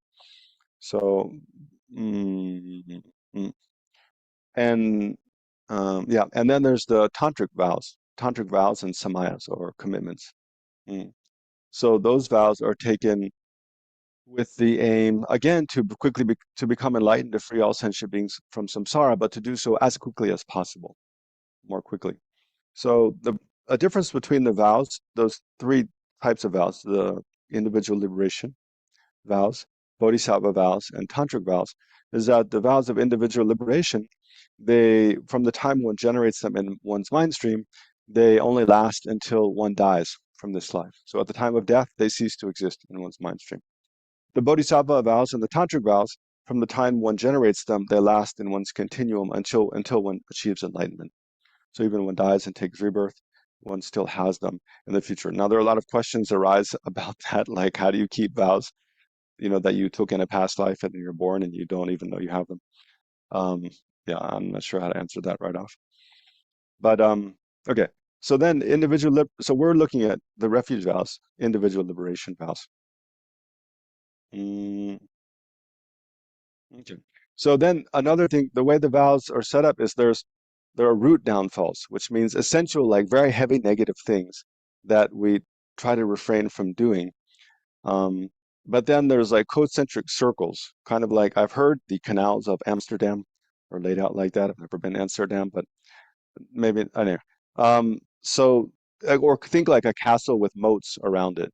A: So, mm, mm, and yeah, and then there's the tantric vows and samayas or commitments. Mm. So those vows are taken with the aim again to to become enlightened, to free all sentient beings from samsara, but to do so as quickly as possible, more quickly. So the a difference between the vows, those three types of vows, the individual liberation vows, bodhisattva vows, and tantric vows, is that the vows of individual liberation, they, from the time one generates them in one's mind stream, they only last until one dies from this life. So at the time of death, they cease to exist in one's mind stream. The bodhisattva vows and the tantric vows, from the time one generates them, they last in one's continuum until one achieves enlightenment. So even when one dies and takes rebirth, one still has them in the future. Now, there are a lot of questions arise about that, like how do you keep vows, that you took in a past life and you're born and you don't even know you have them. Um, yeah, I'm not sure how to answer that right off. But okay. So then so we're looking at the refuge vows, individual liberation vows. Mm, okay. So then another thing, the way the vows are set up is there are root downfalls, which means essential, like very heavy negative things that we try to refrain from doing. Um, but then there's like concentric circles, kind of like I've heard the canals of Amsterdam are laid out like that. I've never been to Amsterdam, but maybe anyway. So or think like a castle with moats around it,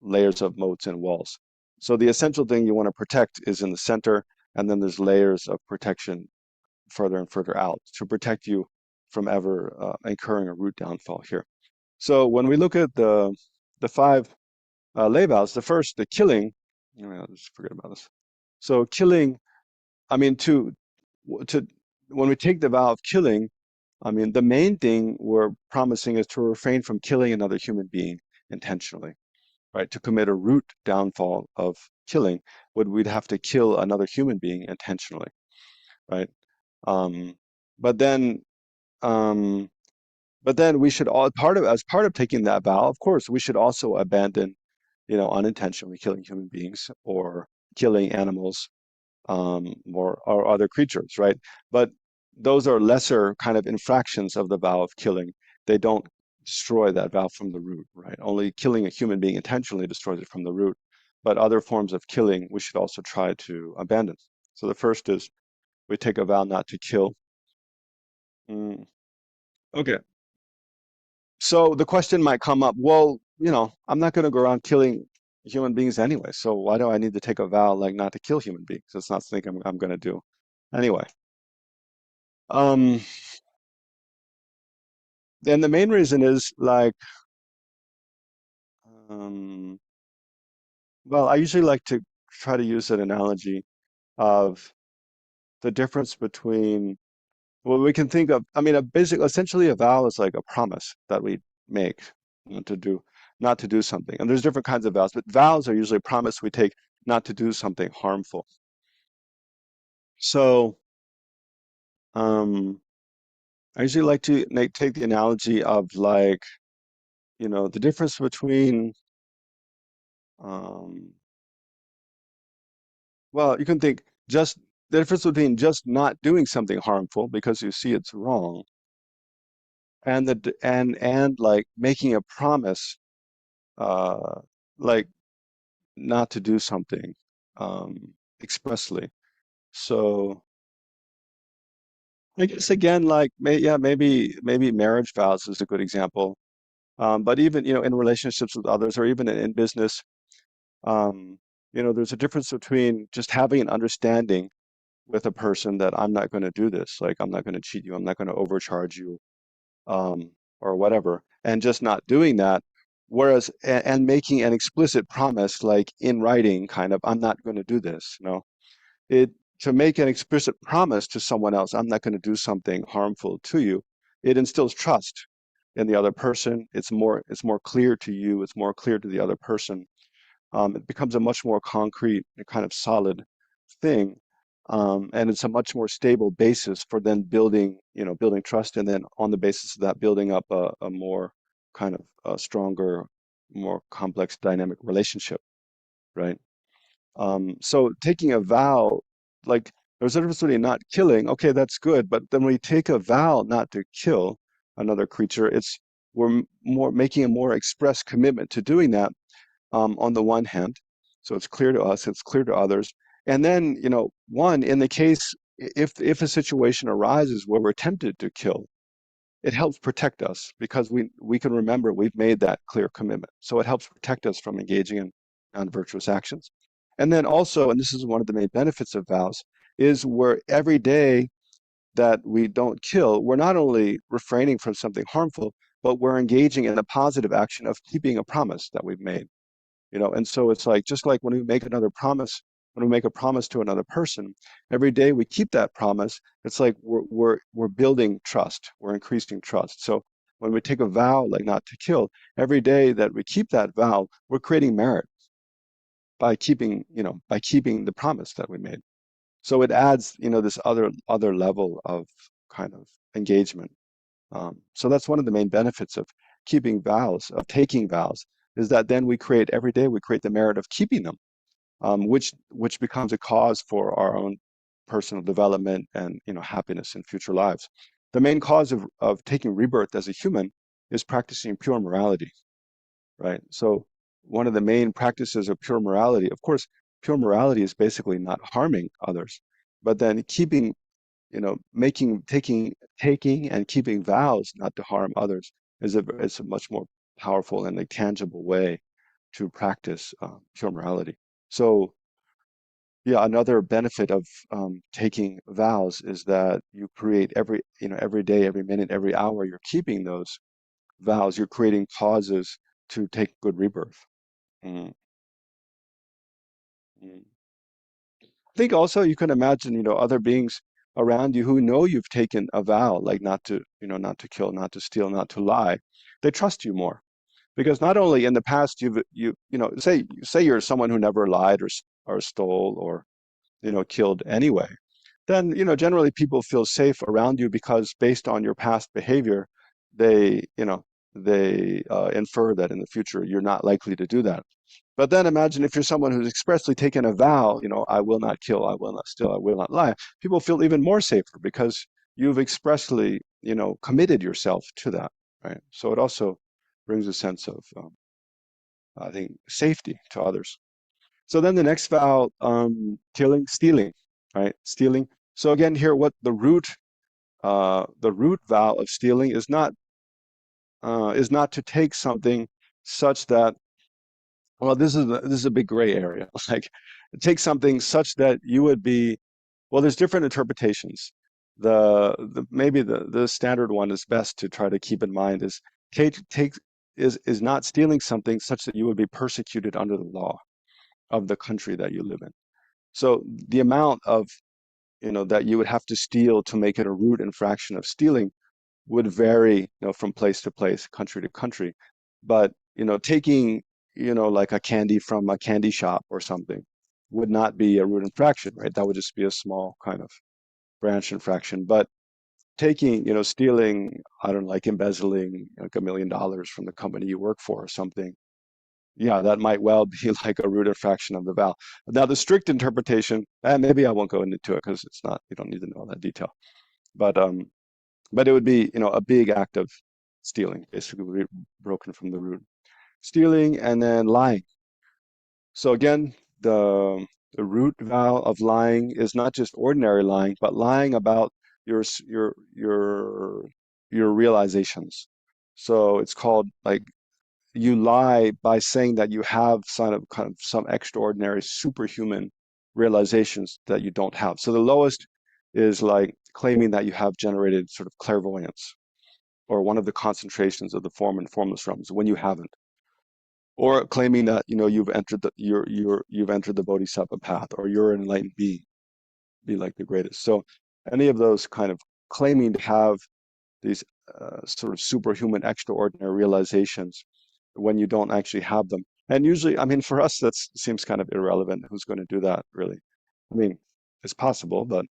A: layers of moats and walls. So the essential thing you want to protect is in the center, and then there's layers of protection further and further out to protect you from ever incurring a root downfall here. So when we look at the five lay vows, the first, the killing, I'll just forget about this. So killing, I mean, to when we take the vow of killing, I mean, the main thing we're promising is to refrain from killing another human being intentionally, right? To commit a root downfall of killing, we'd have to kill another human being intentionally, right? Um, but then, um, but then we should all as part of taking that vow, of course, we should also abandon, unintentionally killing human beings or killing animals, or other creatures, right? But those are lesser kind of infractions of the vow of killing. They don't destroy that vow from the root, right? Only killing a human being intentionally destroys it from the root. But other forms of killing, we should also try to abandon. So the first is we take a vow not to kill. Mm, okay. So the question might come up, well, I'm not going to go around killing human beings anyway. So why do I need to take a vow like not to kill human beings? It's not something I'm going to do anyway. Um, and the main reason is like, um, well, I usually like to try to use an analogy. of the difference between, well, we can think of, I mean, essentially a vow is like a promise that we make not to do, not to do something. And there's different kinds of vows, but vows are usually a promise we take not to do something harmful. So, um, I usually like to take the analogy of like, the difference between, um, well, you can think just the difference between just not doing something harmful because you see it's wrong, and and like making a promise, uh, like not to do something, expressly. So I guess again, like yeah, maybe marriage vows is a good example. But even in relationships with others, or even in business, um, there's a difference between just having an understanding with a person that I'm not going to do this, like I'm not going to cheat you, I'm not going to overcharge you, um, or whatever, and just not doing that. Whereas, and making an explicit promise, like in writing, kind of, I'm not going to do this. It To make an explicit promise to someone else, I'm not going to do something harmful to you. It instills trust in the other person. It's more clear to you. It's more clear to the other person. It becomes a much more concrete and kind of solid thing. And it's a much more stable basis for then building trust, and then on the basis of that, building up a more kind of stronger, more complex dynamic relationship, right? So taking a vow, like there's a difference between not killing, okay, that's good, but then when we take a vow not to kill another creature, we're more making a more express commitment to doing that, on the one hand. So it's clear to us, it's clear to others. And then, in the case, if a situation arises where we're tempted to kill, it helps protect us because we can remember we've made that clear commitment. So it helps protect us from engaging in non-virtuous actions. And then also, and this is one of the main benefits of vows, is where every day that we don't kill, we're not only refraining from something harmful, but we're engaging in the positive action of keeping a promise that we've made. And so it's like, just like when we make another promise, when we make a promise to another person, every day we keep that promise. It's like we're building trust, we're increasing trust. So when we take a vow like not to kill, every day that we keep that vow, we're creating merit by keeping the promise that we made. So it adds, this other level of kind of engagement. So that's one of the main benefits of keeping vows, of taking vows, is that then every day we create the merit of keeping them, which becomes a cause for our own personal development and happiness in future lives. The main cause of taking rebirth as a human is practicing pure morality, right? So one of the main practices of pure morality, of course, pure morality is basically not harming others, but then taking and keeping vows not to harm others is a much more powerful and a tangible way to practice pure morality. So yeah, another benefit of taking vows is that you create every day, every minute, every hour, you're keeping those vows, you're creating causes to take good rebirth. Mm, mm. I think also you can imagine, other beings around you who know you've taken a vow, like not to kill, not to steal, not to lie. They trust you more because not only in the past say you're someone who never lied or stole or killed anyway, then generally people feel safe around you because based on your past behavior, they infer that in the future you're not likely to do that. But then imagine if you're someone who's expressly taken a vow, I will not kill, I will not steal, I will not lie. People feel even more safer because you've expressly, committed yourself to that, right? So it also brings a sense of, I think, safety to others. So then the next vow, stealing, right? Stealing. So again, here, what the root vow of stealing is not to take something such that, well, this is a big gray area. Like, take something such that you would be, well, there's different interpretations. Maybe the standard one is best to try to keep in mind is take is not stealing something such that you would be persecuted under the law of the country that you live in. So the amount of, that you would have to steal to make it a root infraction of stealing would vary, from place to place, country to country. But, taking, like a candy from a candy shop or something would not be a root infraction, right? That would just be a small kind of branch infraction. But taking, stealing, I don't know, like embezzling like $1 million from the company you work for or something, yeah, that might well be like a root infraction of the vow. Now, the strict interpretation, and maybe I won't go into it because it's not, you don't need to know all that detail. But it would be, a big act of stealing, basically broken from the root. Stealing and then lying. So again, the root vow of lying is not just ordinary lying, but lying about your s- your realizations. So it's called like you lie by saying that you have kind of some extraordinary superhuman realizations that you don't have. So the lowest is like claiming that you have generated sort of clairvoyance or one of the concentrations of the form and formless realms when you haven't, or claiming that you've entered you've entered the Bodhisattva path, or you're an enlightened being, be like the greatest. So any of those kind of claiming to have these sort of superhuman, extraordinary realizations when you don't actually have them. And usually, I mean, for us, that seems kind of irrelevant. Who's going to do that, really? I mean, it's possible, but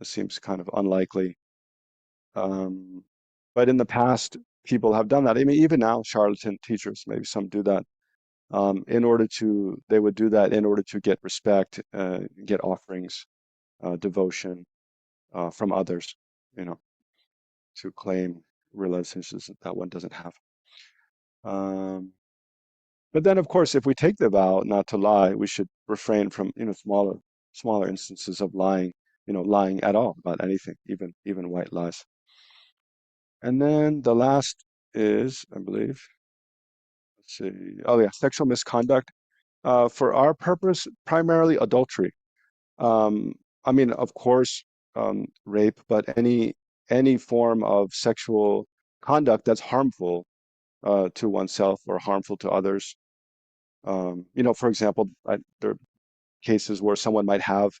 A: it seems kind of unlikely. Um, but in the past, people have done that. I mean, even now, charlatan teachers, maybe some do that. They would do that in order to get respect, get offerings, devotion from others, you know, to claim relationships that one doesn't have. Um, but then, of course, if we take the vow not to lie, we should refrain from, smaller instances of lying, lying at all about anything, even white lies. And then the last is, I believe, let's see, oh yeah, sexual misconduct. For our purpose, primarily adultery. Um, I mean, of course, rape, but any form of sexual conduct that's harmful to oneself or harmful to others. For example, there are cases where someone might have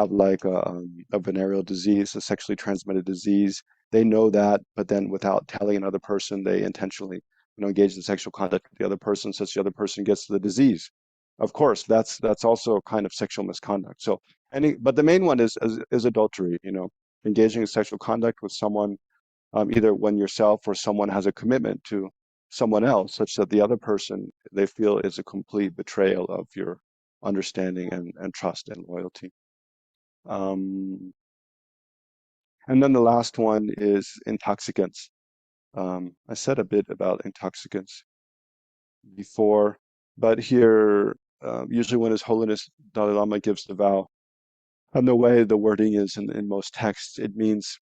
A: like a venereal disease, a sexually transmitted disease. They know that, but then without telling another person, they intentionally, engage in sexual contact with the other person, such the other person gets the disease. Of course, that's also a kind of sexual misconduct. So but the main one is adultery. Engaging in sexual conduct with someone, either when yourself or someone has a commitment to someone else, such that the other person they feel is a complete betrayal of your understanding and trust and loyalty. Um, and then the last one is intoxicants. I said a bit about intoxicants before, but here, usually when His Holiness Dalai Lama gives the vow, and the way the wording is in most texts, it means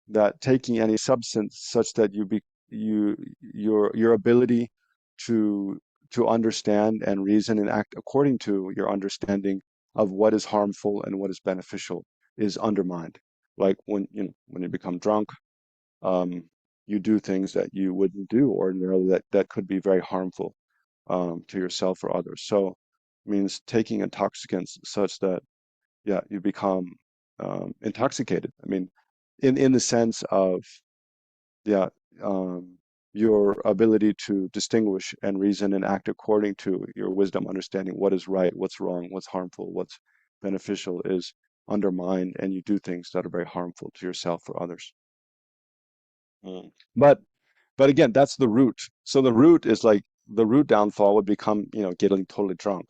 A: that taking any substance such that your ability to understand and reason and act according to your understanding of what is harmful and what is beneficial is undermined. Like when you become drunk, um, you do things that you wouldn't do ordinarily that could be very harmful to yourself or others. So it means taking intoxicants such that, yeah, you become intoxicated. I mean, in the sense of, yeah, um, your ability to distinguish and reason and act according to your wisdom, understanding what is right, what's wrong, what's harmful, what's beneficial is undermined, and you do things that are very harmful to yourself or others. Mm. But again, that's the root. So the root is like the root downfall would become, getting totally drunk,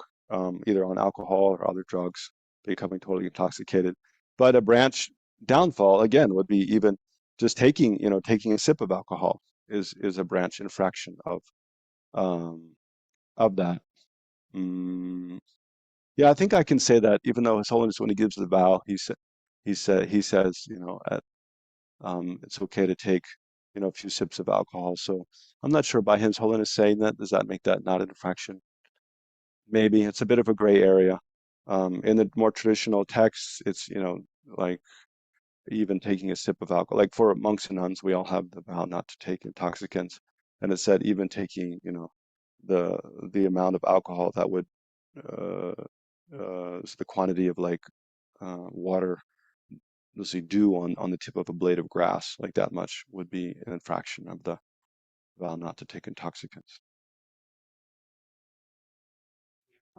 A: either on alcohol or other drugs, becoming totally intoxicated. But a branch downfall, again, would be even just taking a sip of alcohol is a branch infraction um, of that. Mm, yeah, I think I can say that, even though His Holiness, when he gives the vow, he says, it's okay to take, a few sips of alcohol. So I'm not sure, by His Holiness saying that, does that make that not an infraction? Maybe it's a bit of a gray area. In the more traditional texts, it's, like even taking a sip of alcohol. Like for monks and nuns, we all have the vow not to take intoxicants, and it said even taking, the amount of alcohol that would uh, so the quantity of like water, let's say dew on the tip of a blade of grass, like that much would be an infraction of the vow not to take intoxicants.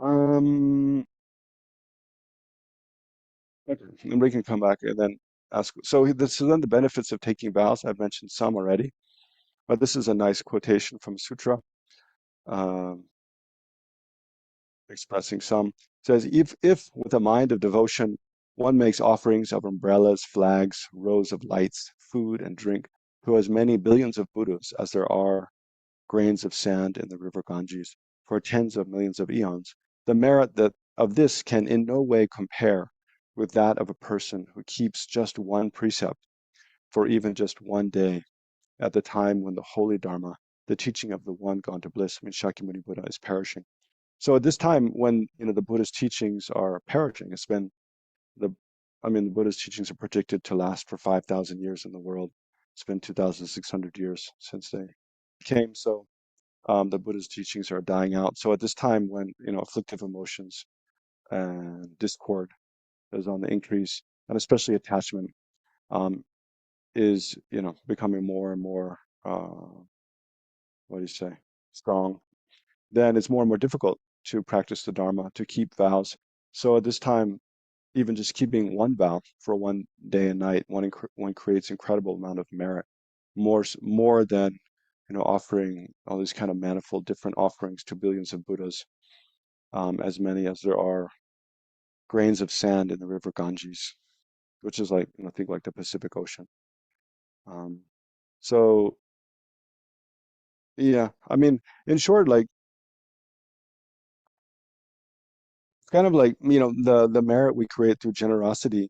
A: Um, okay. And we can come back and then ask. So then the benefits of taking vows. I've mentioned some already, but this is a nice quotation from a sutra, um, expressing some. It says, if with a mind of devotion one makes offerings of umbrellas, flags, rows of lights, food, and drink to as many billions of Buddhas as there are grains of sand in the river Ganges for tens of millions of eons, the merit of this can in no way compare with that of a person who keeps just one precept for even just one day at the time when the holy Dharma, the teaching of the one gone to bliss, I mean Shakyamuni Buddha, is perishing. So at this time when the Buddha's teachings are perishing, it's been the I mean the Buddha's teachings are predicted to last for 5,000 years in the world. It's been 2,600 years since they came. So the Buddha's teachings are dying out. So at this time when afflictive emotions and discord is on the increase, and especially attachment um, is becoming more and more what do you say strong, then it's more and more difficult to practice the Dharma, to keep vows. So at this time, even just keeping one vow for one day and night, one creates incredible amount of merit, more than offering all these kind of manifold different offerings to billions of Buddhas, as many as there are grains of sand in the river Ganges, which is like think like the Pacific Ocean. Um, so yeah, I mean, in short, like it's kind of like the merit we create through generosity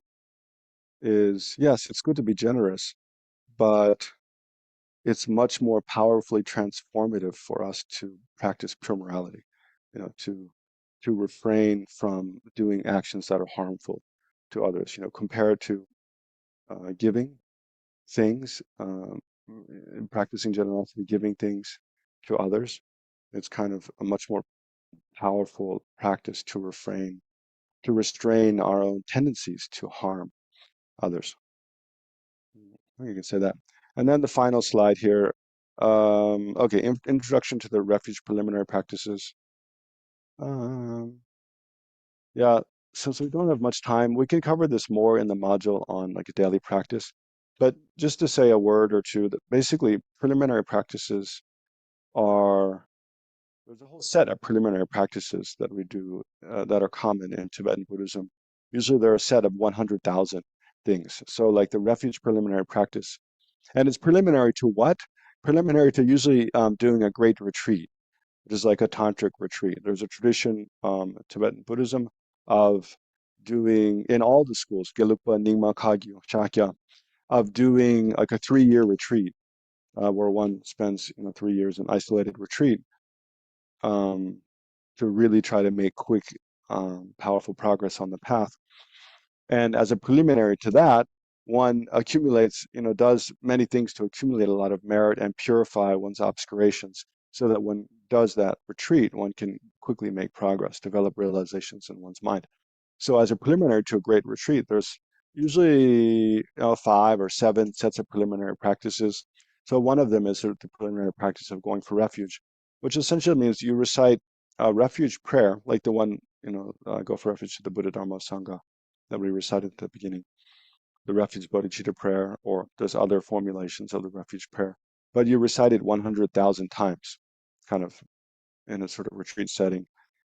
A: is, yes, it's good to be generous, but it's much more powerfully transformative for us to practice pure morality, to refrain from doing actions that are harmful to others, compared to giving things, practicing generosity, giving things to others. It's kind of a much more powerful practice to restrain our own tendencies to harm others. I think you can say that. And then the final slide here. Okay, introduction to the refuge preliminary practices. Um, yeah, since we don't have much time, we can cover this more in the module on like a daily practice. But just to say a word or two, that basically preliminary practices are there's a whole set of preliminary practices that we do that are common in Tibetan Buddhism. Usually there are a set of 100,000 things. So like the refuge preliminary practice. And it's preliminary to what? Preliminary to usually doing a great retreat, which is like a tantric retreat. There's a tradition, Tibetan Buddhism, of doing in all the schools, Gelugpa, Nyingma, Kagyu, Shakya, of doing like a 3-year retreat where one spends 3 years in isolated retreat um, to really try to make quick, powerful progress on the path. And as a preliminary to that, one accumulates, does many things to accumulate a lot of merit and purify one's obscurations so that when does that retreat, one can quickly make progress, develop realizations in one's mind. So as a preliminary to a great retreat, there's usually 5 or 7 sets of preliminary practices. So one of them is sort of the preliminary practice of going for refuge, which essentially means you recite a refuge prayer, like the one, go for refuge to the Buddha Dharma Sangha that we recited at the beginning, the refuge bodhicitta prayer, or there's other formulations of the refuge prayer. But you recite it 100,000 times, kind of in a sort of retreat setting.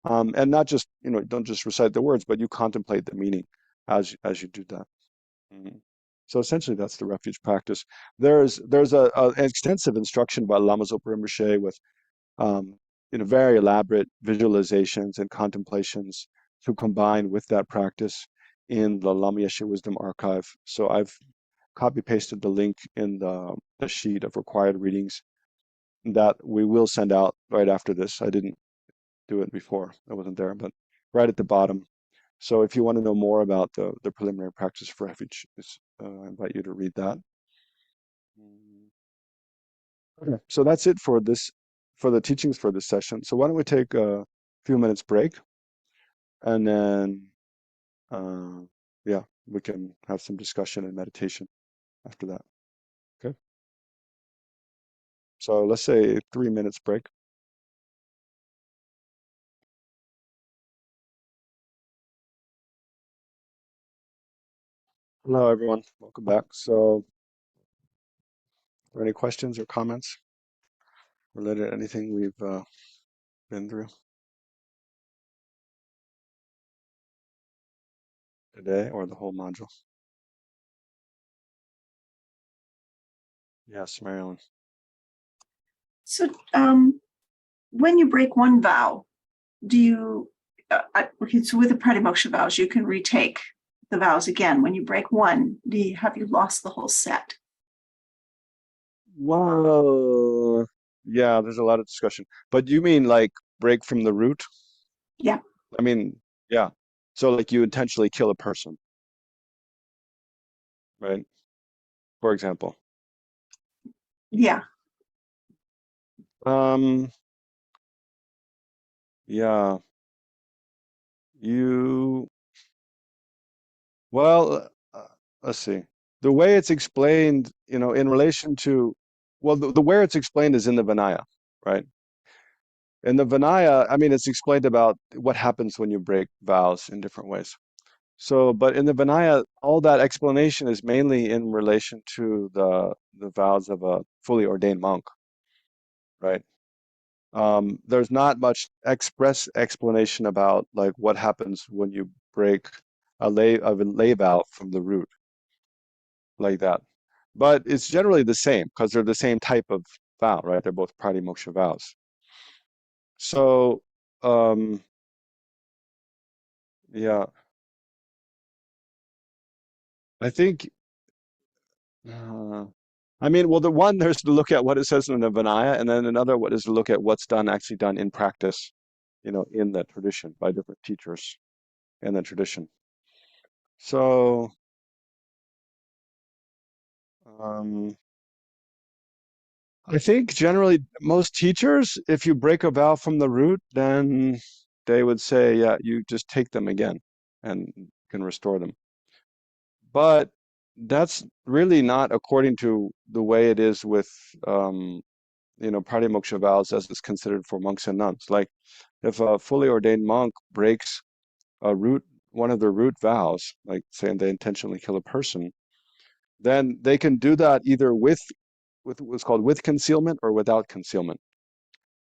A: And not just, don't just recite the words, but you contemplate the meaning as you do that. Mhm. So essentially, that's the refuge practice. There's an extensive instruction by Lama Zopa Rinpoche with um, very elaborate visualizations and contemplations to combine with that practice in the Lama Yeshe Wisdom Archive. So I've copy pasted the link in the sheet of required readings that we will send out right after this. I didn't do it before, I wasn't there, but right at the bottom. So if you want to know more about the preliminary practice for refuge, I invite you to read that. Okay, so that's it for this, for the teachings for this session. So why don't we take a few minutes break and then uh, yeah, we can have some discussion and meditation after that. Okay. So let's say 3 minutes break. Hello, everyone. Welcome back. So, are there any questions or comments related to anything we've been through today or the whole module? Yes, Marilyn.
B: So, when you break one vow, do you, okay, so with the pratimoksha vows, you can retake the vows again. When you break one, have you lost the whole set?
A: Well, yeah, there's a lot of discussion. But you mean like break from the root?
B: Yeah,
A: I mean, yeah. So like you intentionally kill a person, right? For example.
B: yeah.
A: Um, yeah, you, well, let's see. The way it's explained, in relation to, well, the where it's explained is in the Vinaya, right? In the Vinaya, I mean, it's explained about what happens when you break vows in different ways. So, but in the Vinaya, all that explanation is mainly in relation to the vows of a fully ordained monk, right? There's not much express explanation about like what happens when you break a lay vow from the root like that. But it's generally the same because they're the same type of vow, right? They're both pratimoksha vows. So, um, yeah, I think, uh, I mean, well, the one there's to look at what it says in the Vinaya, and then another what is to look at what's actually done in practice, in the tradition by different teachers in the tradition. So, um, I think generally most teachers, if you break a vow from the root, then they would say, yeah, you just take them again and can restore them. But that's really not according to the way it is with, pratimoksha vows as it's considered for monks and nuns. Like if a fully ordained monk breaks one of their root vows, like saying they intentionally kill a person, then they can do that either with what's called with concealment or without concealment.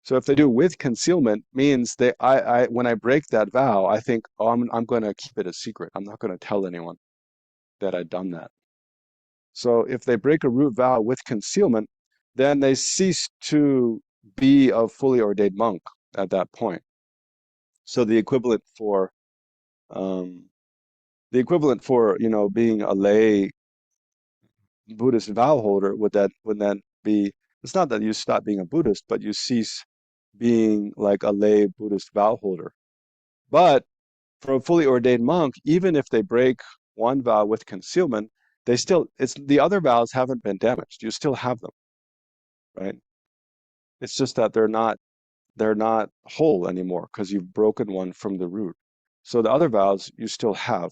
A: So if they do with concealment means when I break that vow, I think, oh, I'm going to keep it a secret. I'm not going to tell anyone that I've done that. So if they break a root vow with concealment, then they cease to be a fully ordained monk at that point. So um, the equivalent for being a lay Buddhist vow holder would then be, it's not that you stop being a Buddhist, but you cease being like a lay Buddhist vow holder. But for a fully ordained monk, even if they break one vow with concealment, it's the other vows haven't been damaged. You still have them, right? It's just that they're not whole anymore because you've broken one from the root. So the other vows you still have.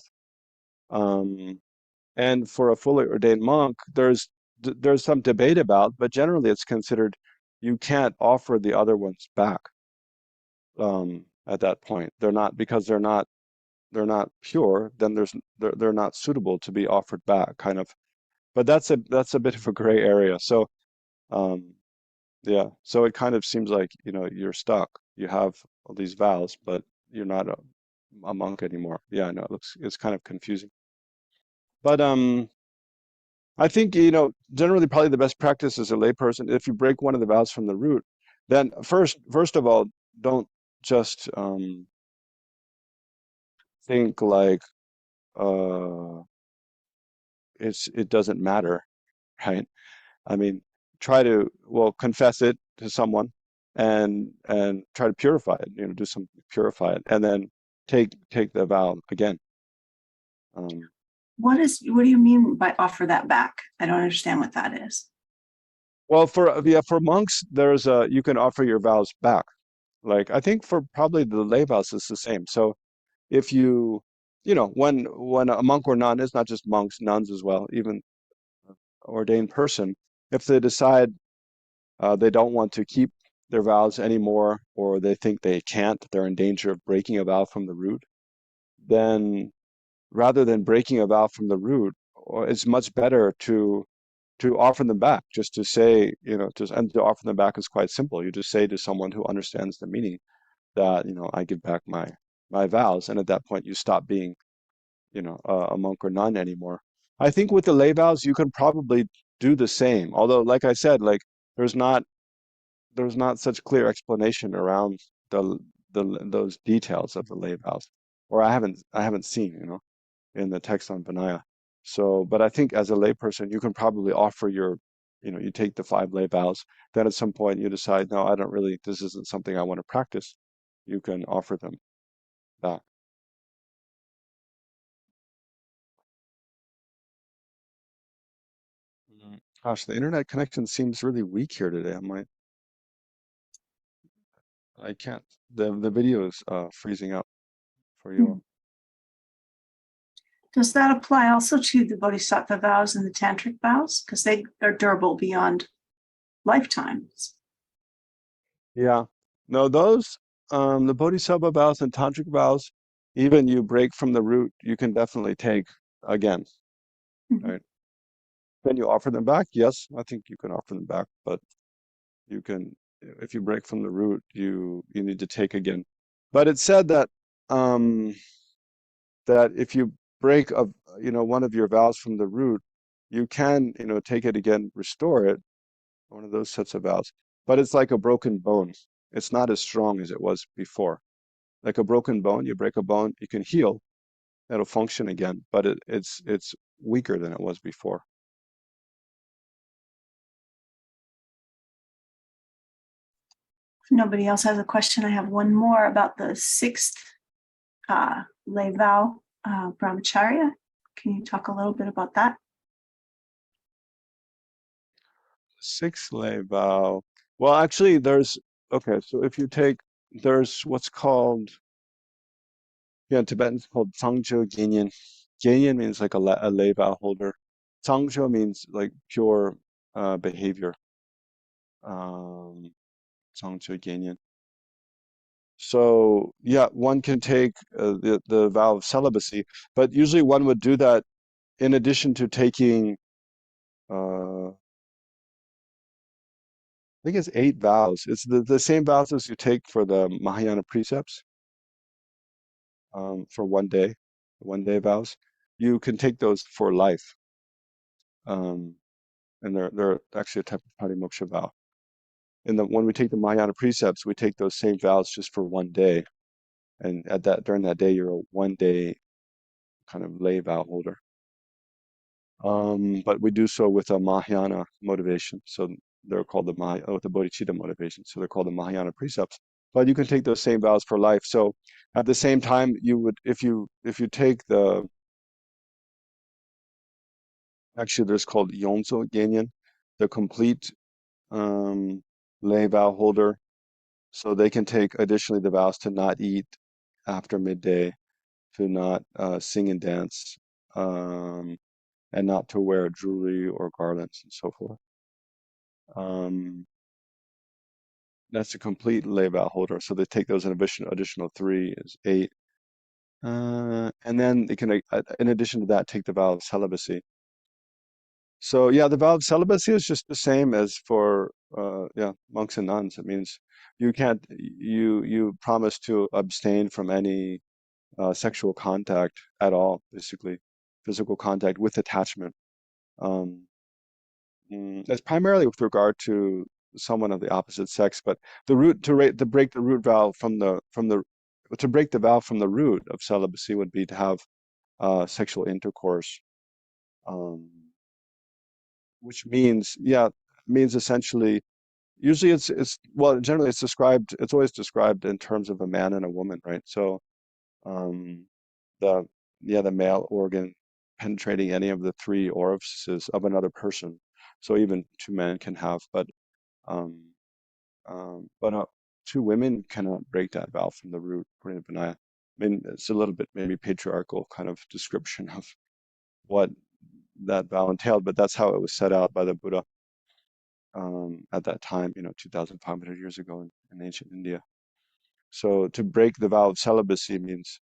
A: Um, and for a fully ordained monk, there's some debate about, but generally it's considered you can't offer the other ones back at that point. They're not because they're not pure, then they're not suitable to be offered back, kind of. But that's a bit of a gray area. So um, yeah, so it kind of seems like you're stuck. You have all these vows, but you're not a monk anymore. Yeah, I know it's kind of confusing. But I think generally probably the best practice as a layperson, if you break one of the vows from the root, then first of all, don't just think like uh, it doesn't matter, right? I mean, try to, well, confess it to someone and try to purify it, do some purify it, and then take the vow again. Um,
B: What do you mean by offer that back? I don't understand what that is.
A: well, for monks, you can offer your vows back. Like I think for probably the lay vows, it's the same. So if you, when a monk or nun, it's not just monks, nuns as well, even ordained person, if they decide they don't want to keep their vows anymore, or they think they can't, they're in danger of breaking a vow from the root, then rather than breaking a vow from the root, it's much better to offer them back. Just to say, just and to offer them back is quite simple. You just say to someone who understands the meaning that, I give back my vows, and at that point you stop being, a monk or nun anymore. I think with the lay vows you can probably do the same. Although, like I said, like there's not there's not such clear explanation around the those details of the lay vows, or I haven't seen, in the text on Vinaya. So, but I think as a layperson, you can probably offer you take the 5 lay vows. Then at some point you decide, no, I don't really, this isn't something I want to practice. You can offer them back. Gosh, the internet connection seems really weak here today. I can't. The video is freezing up for you
B: Hmm.
A: all.
B: Does that apply also to the Bodhisattva vows and the Tantric vows? Because they are durable beyond lifetimes.
A: Yeah. No, those the Bodhisattva vows and Tantric vows, even you break from the root, you can definitely take again,
B: Mhm.
A: right? Can you offer them back? Yes, I think you can offer them back, but you can, if you break from the root, you need to take again. But it said um that if you break one of your vows from the root, you can, take it again, restore it, one of those sets of vows. But it's like a broken bone. It's not as strong as it was before. Like a broken bone, you break a bone, you can heal, it'll function again, but it's weaker than it was before.
B: If nobody else has a question, I have one more about the sixth lay vow, brahmacharya. Can you talk a little bit about that?
A: Sixth lay vow. Well, actually, okay, so if you take, there's what's called, yeah, in Tibetan it's called Sangjo Genyin. Genyin means like a lay vow holder. Sangjo means like pure behavior. Um, Sangjo Genyin. So yeah, one can take the vow of celibacy, but usually one would do that in addition to taking, I think it's 8 vows. It's the same vows as you take for the Mahayana precepts, for 1 day vows. You can take those for life, um, and they're actually a type of patimoksha vow. When we take the Mahayana precepts, we take those same vows just for 1 day, and during that day, you're a 1 day kind of lay vow holder. But we do so with a Mahayana motivation. So they're called with the bodhicitta motivation. So they're called the Mahayana precepts. But you can take those same vows for life. So at the same time, you would, if you take actually there's called Yonzo Genyin, the complete um, lay vow holder. So they can take additionally the vows to not eat after midday, to not sing and dance, um, and not to wear jewelry or garlands and so forth. Um, that's a complete lay vow holder. So they take those additional 3 is 8. And then they can, in addition to that, take the vow of celibacy. So yeah, the vow of celibacy is just the same as for yeah, monks and nuns. It means you promise to abstain from any sexual contact at all, basically, physical contact with attachment. Um, that's primarily with regard to someone of the opposite sex, but to break the root vow to break the vow from the root of celibacy would be to have sexual intercourse, um, which means essentially, usually well, generally it's always described in terms of a man and a woman, right? So um, the the male organ penetrating any of the 3 orifices of another person. So even 2 men can have, um, but 2 women cannot break that vow from the root, according to Vinaya. mean, it's a little bit maybe patriarchal kind of description of what that vow entailed, but that's how it was set out by the Buddha at that time, 2,500 years ago in ancient India. So to break the vow of celibacy means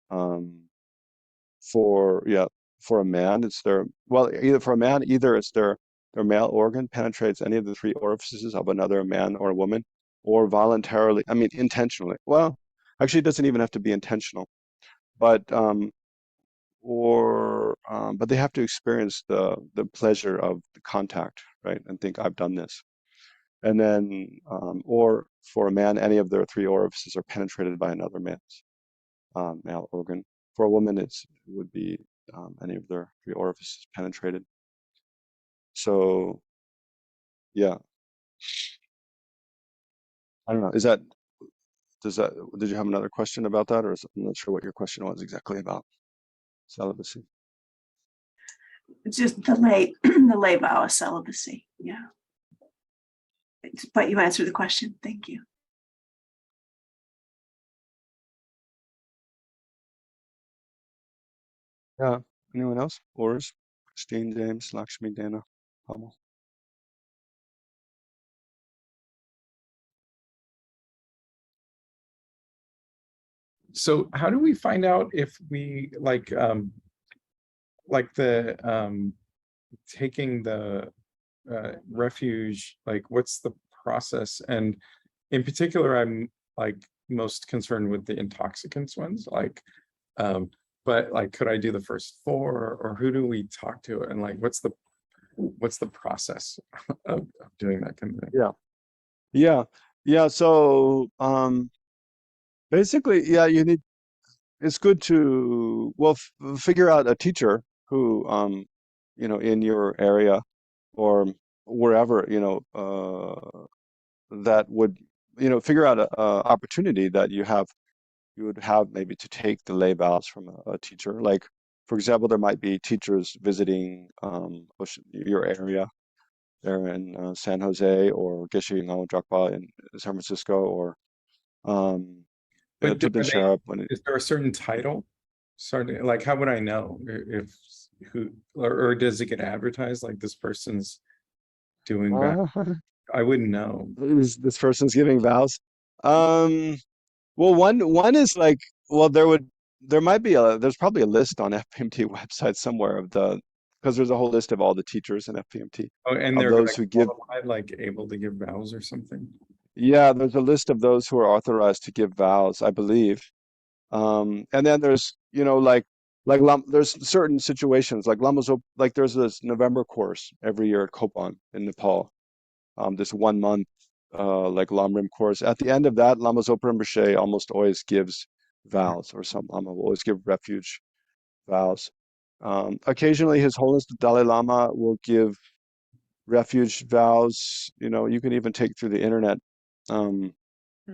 A: um, for yeah for a man it's their well either for a man either it's their male organ penetrates any of the three orifices of another man or woman, or voluntarily, I mean intentionally, well actually it doesn't even have to be intentional, but but they have to experience the pleasure of the contact, right, and think I've done this. And then or for a man any of their three orifices are penetrated by another man's male organ. For a woman, it would be any of their three orifices penetrated. So, yeah, I don't know. Did you have another question about that, or I'm not sure what your question was exactly about celibacy.
B: It's just the lay the lay vow of celibacy. Yeah. But you answered the question. Thank you.
A: Yeah. Anyone else? Oris, Christine, James, Lakshmi, Dana, Pamal.
C: So how do we find out if we like the taking the refuge, like what's the process? And in particular, I'm like most concerned with the intoxicants ones, like but like could I do the first four, or who do we talk to, and like what's the process of doing that kind of thing?
A: Yeah. Yeah. Yeah. So basically, yeah, it's good to figure out a teacher who in your area or wherever, that would, figure out a opportunity that you would have maybe to take the lay vows from a teacher. Like, for example, there might be teachers visiting your area there in San Jose, or Geshe Ngamo Drakpa in San Francisco, or
C: But
A: Thupten Sherpa when
C: is there a certain title? Starting, like, how would I know if who, or does it get advertised like this person's doing that? I wouldn't know.
A: this person's giving vows. Um, well, one is like, well, there's probably a list on FPMT website somewhere because there's a whole list of all the teachers in FPMT
C: Oh, and
A: of
C: they're
A: those
C: like
A: who give.
C: qualified, like able to give vows or something.
A: Yeah, there's a list of those who are authorized to give vows, I believe. And then there's, there's certain situations like like there's this November course every year at Kopan in Nepal. This 1 month like Lamrim course. At the end of that, Lama Zopa Rinpoche almost always gives vows, or some Lama will always give refuge vows. Occasionally, His Holiness the Dalai Lama will give refuge vows. You can even take through the internet. Um,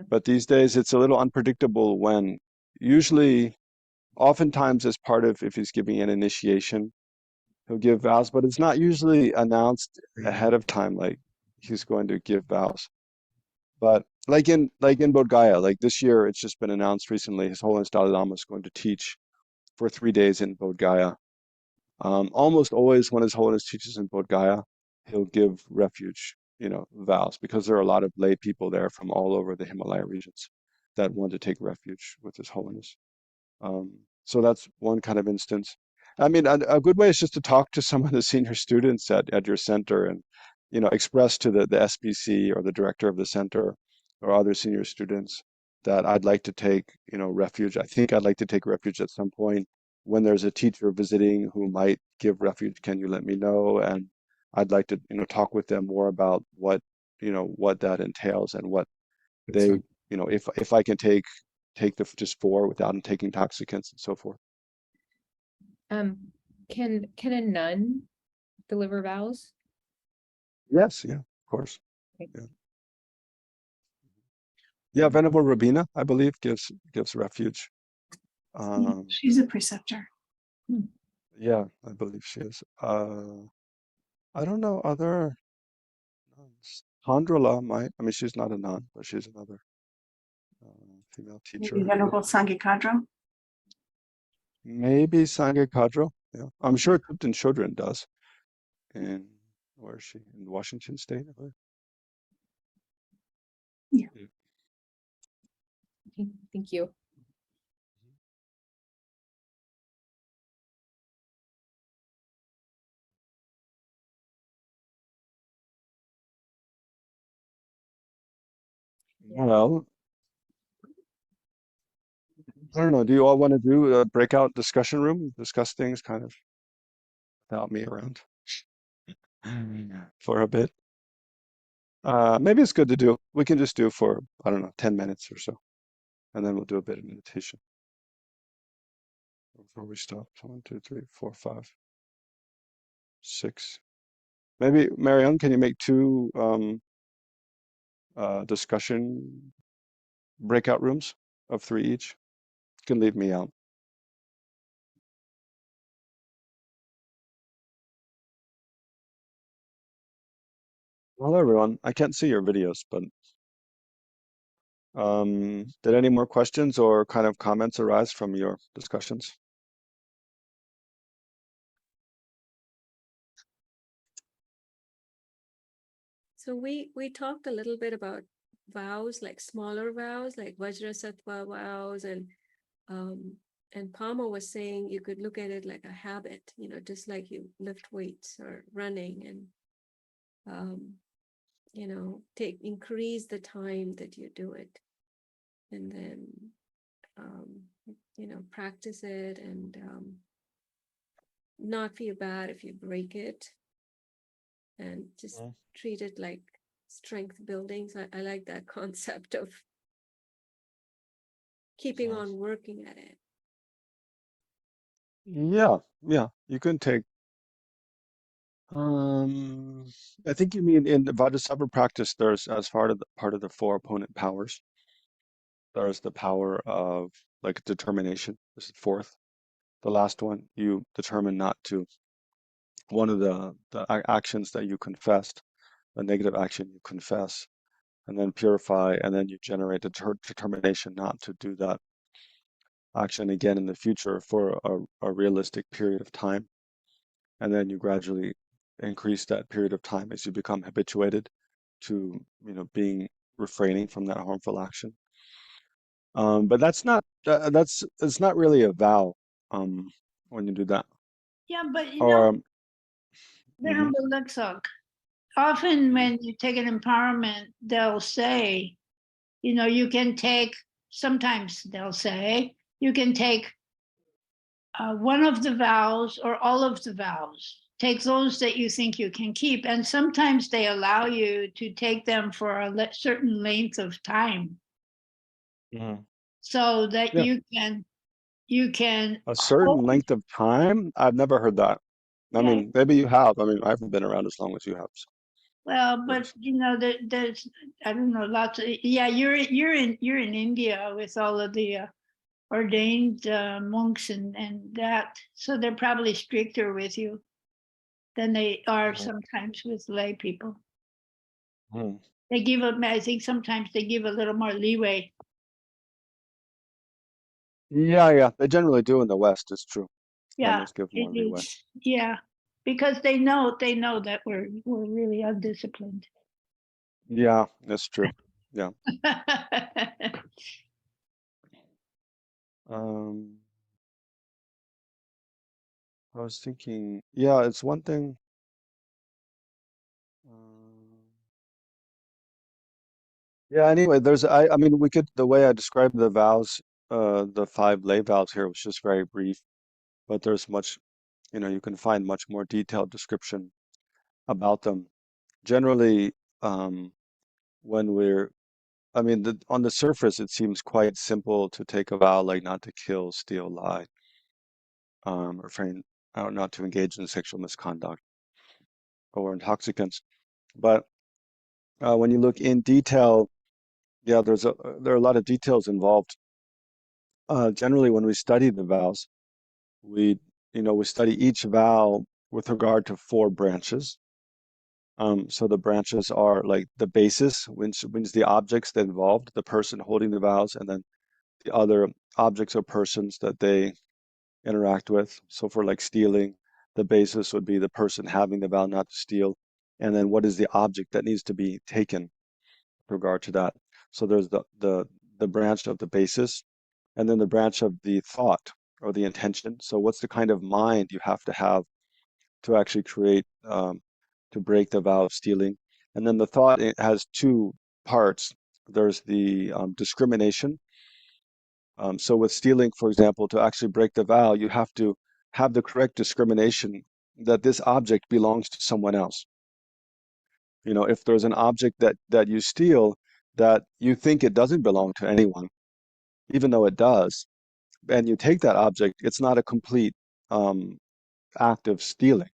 A: but these days, it's a little unpredictable when. Usually, oftentimes, as part of if he's giving an initiation, he'll give vows, but it's not usually announced ahead of time, like he's going to give vows. But like in Bodh Gaya, like this year, it's just been announced recently. His Holiness Dalai Lama is going to teach for 3 days in Bodh Gaya. Almost always, when His Holiness teaches in Bodh Gaya, he'll give refuge, vows, because there are a lot of lay people there from all over the Himalaya regions that want to take refuge with His Holiness. So that's one kind of instance. I mean, a good way is just to talk to some of the senior students at your center, and express to the SBC or the director of the center or other senior students that I'd like to take, refuge. I think I'd like to take refuge at some point. When there's a teacher visiting who might give refuge, can you let me know? And I'd like to, talk with them more about what that entails, and what
C: It's
A: they, if I can take the just four without taking intoxicants and so forth.
D: Um, can a nun deliver vows?
A: Yes, yeah, of course.
D: Okay.
A: Yeah. Yeah, Venerable Rabina, I believe, gives refuge.
B: She's a preceptor.
A: Yeah, I believe she is. I don't know other nuns. Chandrala might. I mean, she's not a nun, but she's another female
B: Maybe
A: teacher.
B: Venerable Sangikadro.
A: Maybe Sangye Kadro. Yeah, I'm sure Tipton Children does. And where is she? In Washington State, I believe.
D: Okay, thank you.
A: Well, I don't know. Do you all want to do a breakout discussion room? Discuss things kind of without me around for a bit. Maybe it's good to do. We can just do for, I don't know, 10 minutes or so. And then we'll do a bit of meditation before we stop. 1, 2, 3, 4, 5, 6. Maybe, Marianne, can you make 2 discussion breakout rooms of 3 each? You can leave me out. Hello, everyone. I can't see your videos, but did any more questions or kind of comments arise from your discussions?
E: So we talked a little bit about vows, like smaller vows, like Vajrasattva vows, and Palmer was saying you could look at it like a habit, just like you lift weights or running, and increase the time that you do it, and then practice it, and not feel bad if you break it, and just treat it like strength building. So I like that concept of keeping
A: Nice.
E: on working at it.
A: Yeah, you can take I think you mean in the Bodhisattva practice there's as part of the 4 opponent powers. There's the power of like determination. This is 4th. The last one, you determine not to. One of the actions that you confessed, a negative action you confess, and then purify, and then you generate determination not to do that action again in the future for a realistic period of time. And then you gradually increase that period of time as you become habituated to, being refraining from that harmful action. But it's not really a vow when you do that.
F: Yeah, but
A: Or mhm,
F: Venerable Lexok, often
A: mhm,
F: when you take an empowerment, they'll say, you can take, sometimes they'll say, you can take one of the vows or all of the vows. Take those that you think you can keep. And sometimes they allow you to take them for a certain length of time
A: mhm.
F: so that
A: Yeah,
F: you can
A: a certain
F: hold.
A: length of time. I've never heard that. I
F: Yeah,
A: mean, maybe you have. I mean, I haven't been around as long as you have. So
F: well, but
A: there's,
F: there's I don't know, lots of, yeah, you're in India with all of the ordained monks and that, so they're probably stricter with you than they are
A: mhm,
F: sometimes with lay people.
A: mhm.
F: They give them, I think sometimes they give a little more leeway.
A: Yeah. They generally do in the West. It's true.
F: Yeah,
A: Lamas give
F: it
A: more leeway.
F: is. Yeah, because they know that we're really undisciplined.
A: Yeah, that's true. Yeah. Um, I was thinking, yeah, it's one thing. Um, yeah, anyway, I mean, the way I described the vows, the 5 lay vows here was just very brief, but there's much, you can find much more detailed description about them. Generally, when I mean, on the surface, it seems quite simple to take a vow like not to kill, steal, lie, refrain, not to engage in sexual misconduct or intoxicants. But when you look in detail, yeah, there are a lot of details involved. Generally, when we study the vows, we we study each vow with regard to 4 branches. So the branches are like the basis, which means the objects that involved, the person holding the vows, and then the other objects or persons that they interact with. So for like stealing, the basis would be the person having the vow not to steal. And then what is the object that needs to be taken with regard to that? So there's the branch of the basis, and then the branch of the thought or the intention. So what's the kind of mind you have to actually create, to break the vow of stealing? And then the thought, it has two parts. There's the discrimination. So with stealing, for example, to actually break the vow, you have to have the correct discrimination that this object belongs to someone else. You know, if there's an object that you steal that you think it doesn't belong to anyone, even though it does, and you take that object, it's not a complete um, act of stealing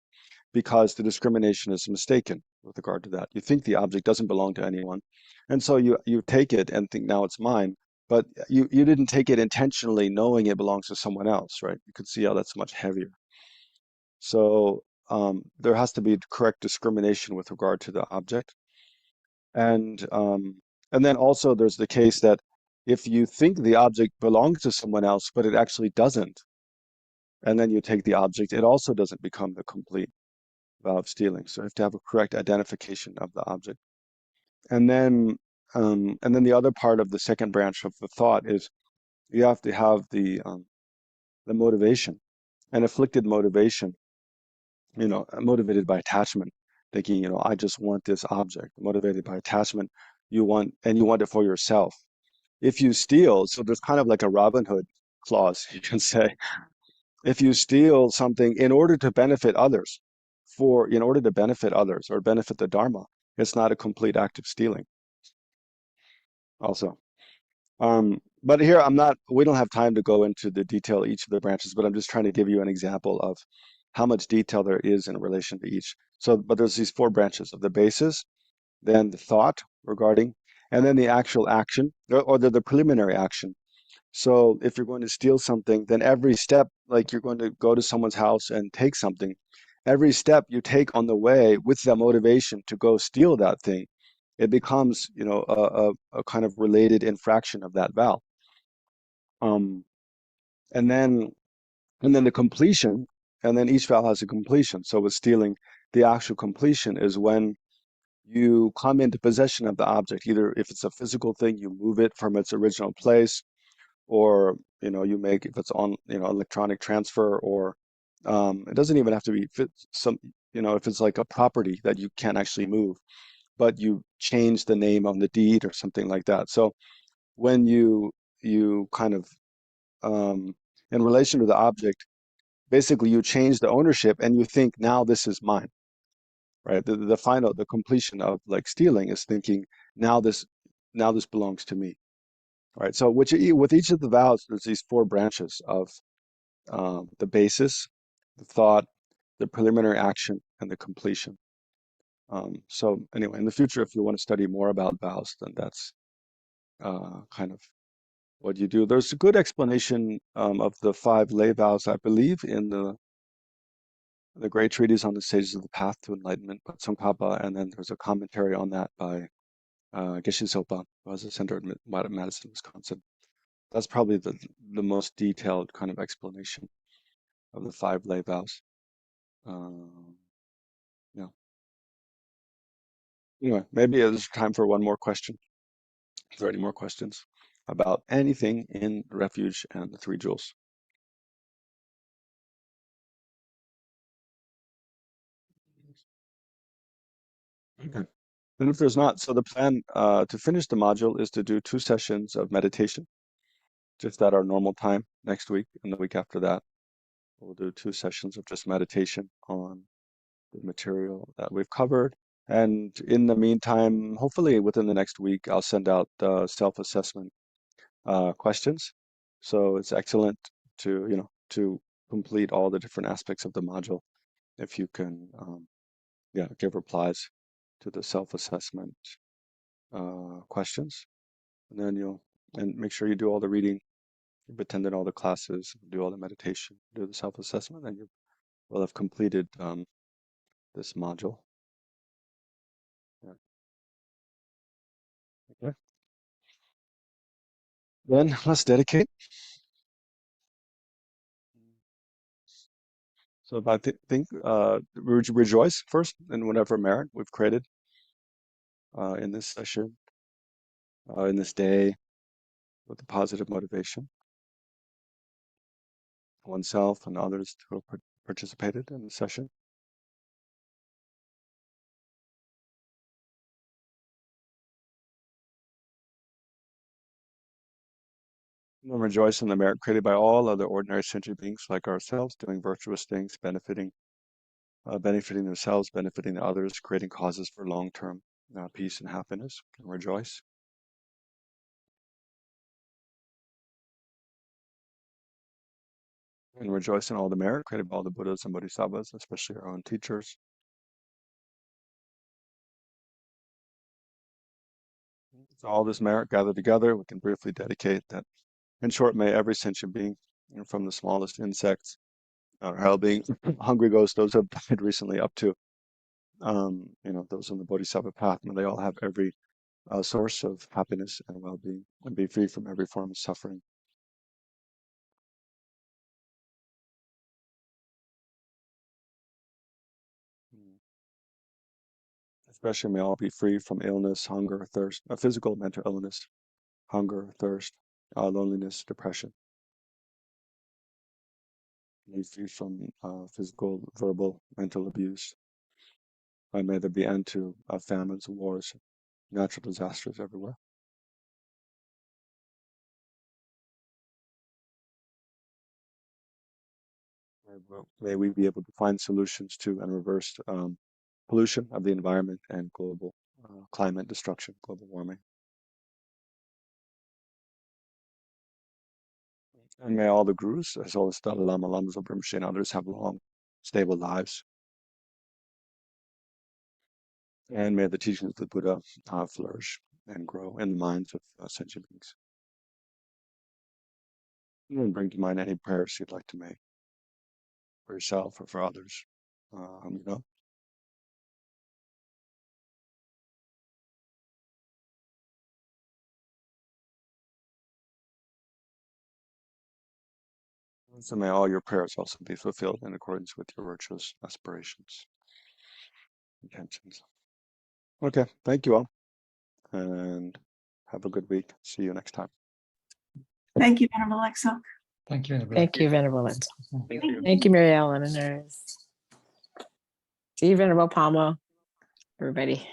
A: because the discrimination is mistaken with regard to that. You think the object doesn't belong to anyone, and so you take it and think now it's mine, but you didn't take it intentionally knowing it belongs to someone else, right? You could see how that's much heavier. So there has to be correct discrimination with regard to the object. And then also there's the case that if you think the object belongs to someone else, but it actually doesn't, and then you take the object, it also doesn't become the complete vow of stealing. So you have to have a correct identification of the object. And then the other part of the second branch of the thought is you have to have the motivation, an afflicted motivation, motivated by attachment, thinking, I just want this object. Motivated by attachment, you want it for yourself. If you steal, so there's kind of like a Robin Hood clause, you can say. If you steal something in order to benefit others, in order to benefit others or benefit the Dharma, it's not a complete act of stealing. Also, but here we don't have time to go into the detail of each of the branches, but I'm just trying to give you an example of how much detail there is in relation to each. So, but there's these four branches of the basis, then the thought regarding, and then the actual action or the preliminary action. So if you're going to steal something, then every step, like you're going to go to someone's house and take something, every step you take on the way with the motivation to go steal that thing, it becomes, a kind of related infraction of that vow. Um, and then the completion, and then each vow has a completion. So with stealing, the actual completion is when you come into possession of the object. Either if it's a physical thing, you move it from its original place, or you make, if it's on electronic transfer, or it doesn't even have to be if it's like a property that you can't actually move, but you change the name on the deed or something like that. So when you kind of in relation to the object, basically you change the ownership and you think now this is mine, right? The completion of like stealing is thinking now this belongs to me. Right. So with each of the vows, there's these four branches of the basis, the thought, the preliminary action, and the completion. So anyway, in the future, if you want to study more about vows, then that's kind of what you do. There's a good explanation of the 5 lay vows, I believe, in the Great Treatise on the Stages of the Path to Enlightenment by Tsongkhapa, and then there's a commentary on that by Geshe Sopa, who has a center in Madison, Wisconsin. That's probably the most detailed kind of explanation of the 5 lay vows. Yeah. Anyway, maybe there's time for one more question. Is there any more questions about anything in refuge and the 3 jewels? Okay. And if there's not, so the plan to finish the module is to do 2 sessions of meditation, just at our normal time next week, and the week after that, we'll do 2 sessions of just meditation on the material that we've covered. And in the meantime, hopefully within the next week, I'll send out self-assessment questions. So it's excellent to complete all the different aspects of the module if you can, give replies to the self-assessment questions. And then and make sure you do all the reading, you've attended all the classes, do all the meditation, do the self-assessment, and you will have completed this module. Yeah. Okay. Then let's dedicate. So I think rejoice first in whatever merit we've created in this session, in this day, with a positive motivation, oneself and others who have participated in the session. And then rejoice in the merit created by all other ordinary sentient beings like ourselves, doing virtuous things, benefiting themselves, benefiting the others, creating causes for long-term peace and happiness. And rejoice. And rejoice in all the merit created by all the Buddhas and Bodhisattvas, especially our own teachers. So all this merit gathered together, we can briefly dedicate that. In short, may every sentient being, from the smallest insects, hell being, hungry ghosts, those who have died recently, up to, those on the Bodhisattva path, may they all have every source of happiness and well-being, and be free from every form of suffering. Especially may all be free from illness, hunger, thirst, physical, mental illness, hunger, thirst, loneliness, depression. Be free from physical, verbal, mental abuse. May there be end to famines, wars, natural disasters everywhere. May we be able to find solutions to and reverse pollution of the environment and global climate destruction, global warming. And may all the gurus, as well as Dalai Lama, Lamas of Rinpoche, and others have long, stable lives. And may the teachings of the Buddha flourish and grow in the minds of sentient beings. And bring to mind any prayers you'd like to make for yourself or for others. So may all your prayers also be fulfilled in accordance with your virtuous aspirations, intentions. Okay, thank you all, and have a good week. See you next time.
B: Thank you, Venerable Alexa.
G: Thank you.
H: Thank you, Venerable Alexa.
A: Thank you.
H: Thank you, Mary Ellen and Nurse. See you, Venerable Palma, everybody.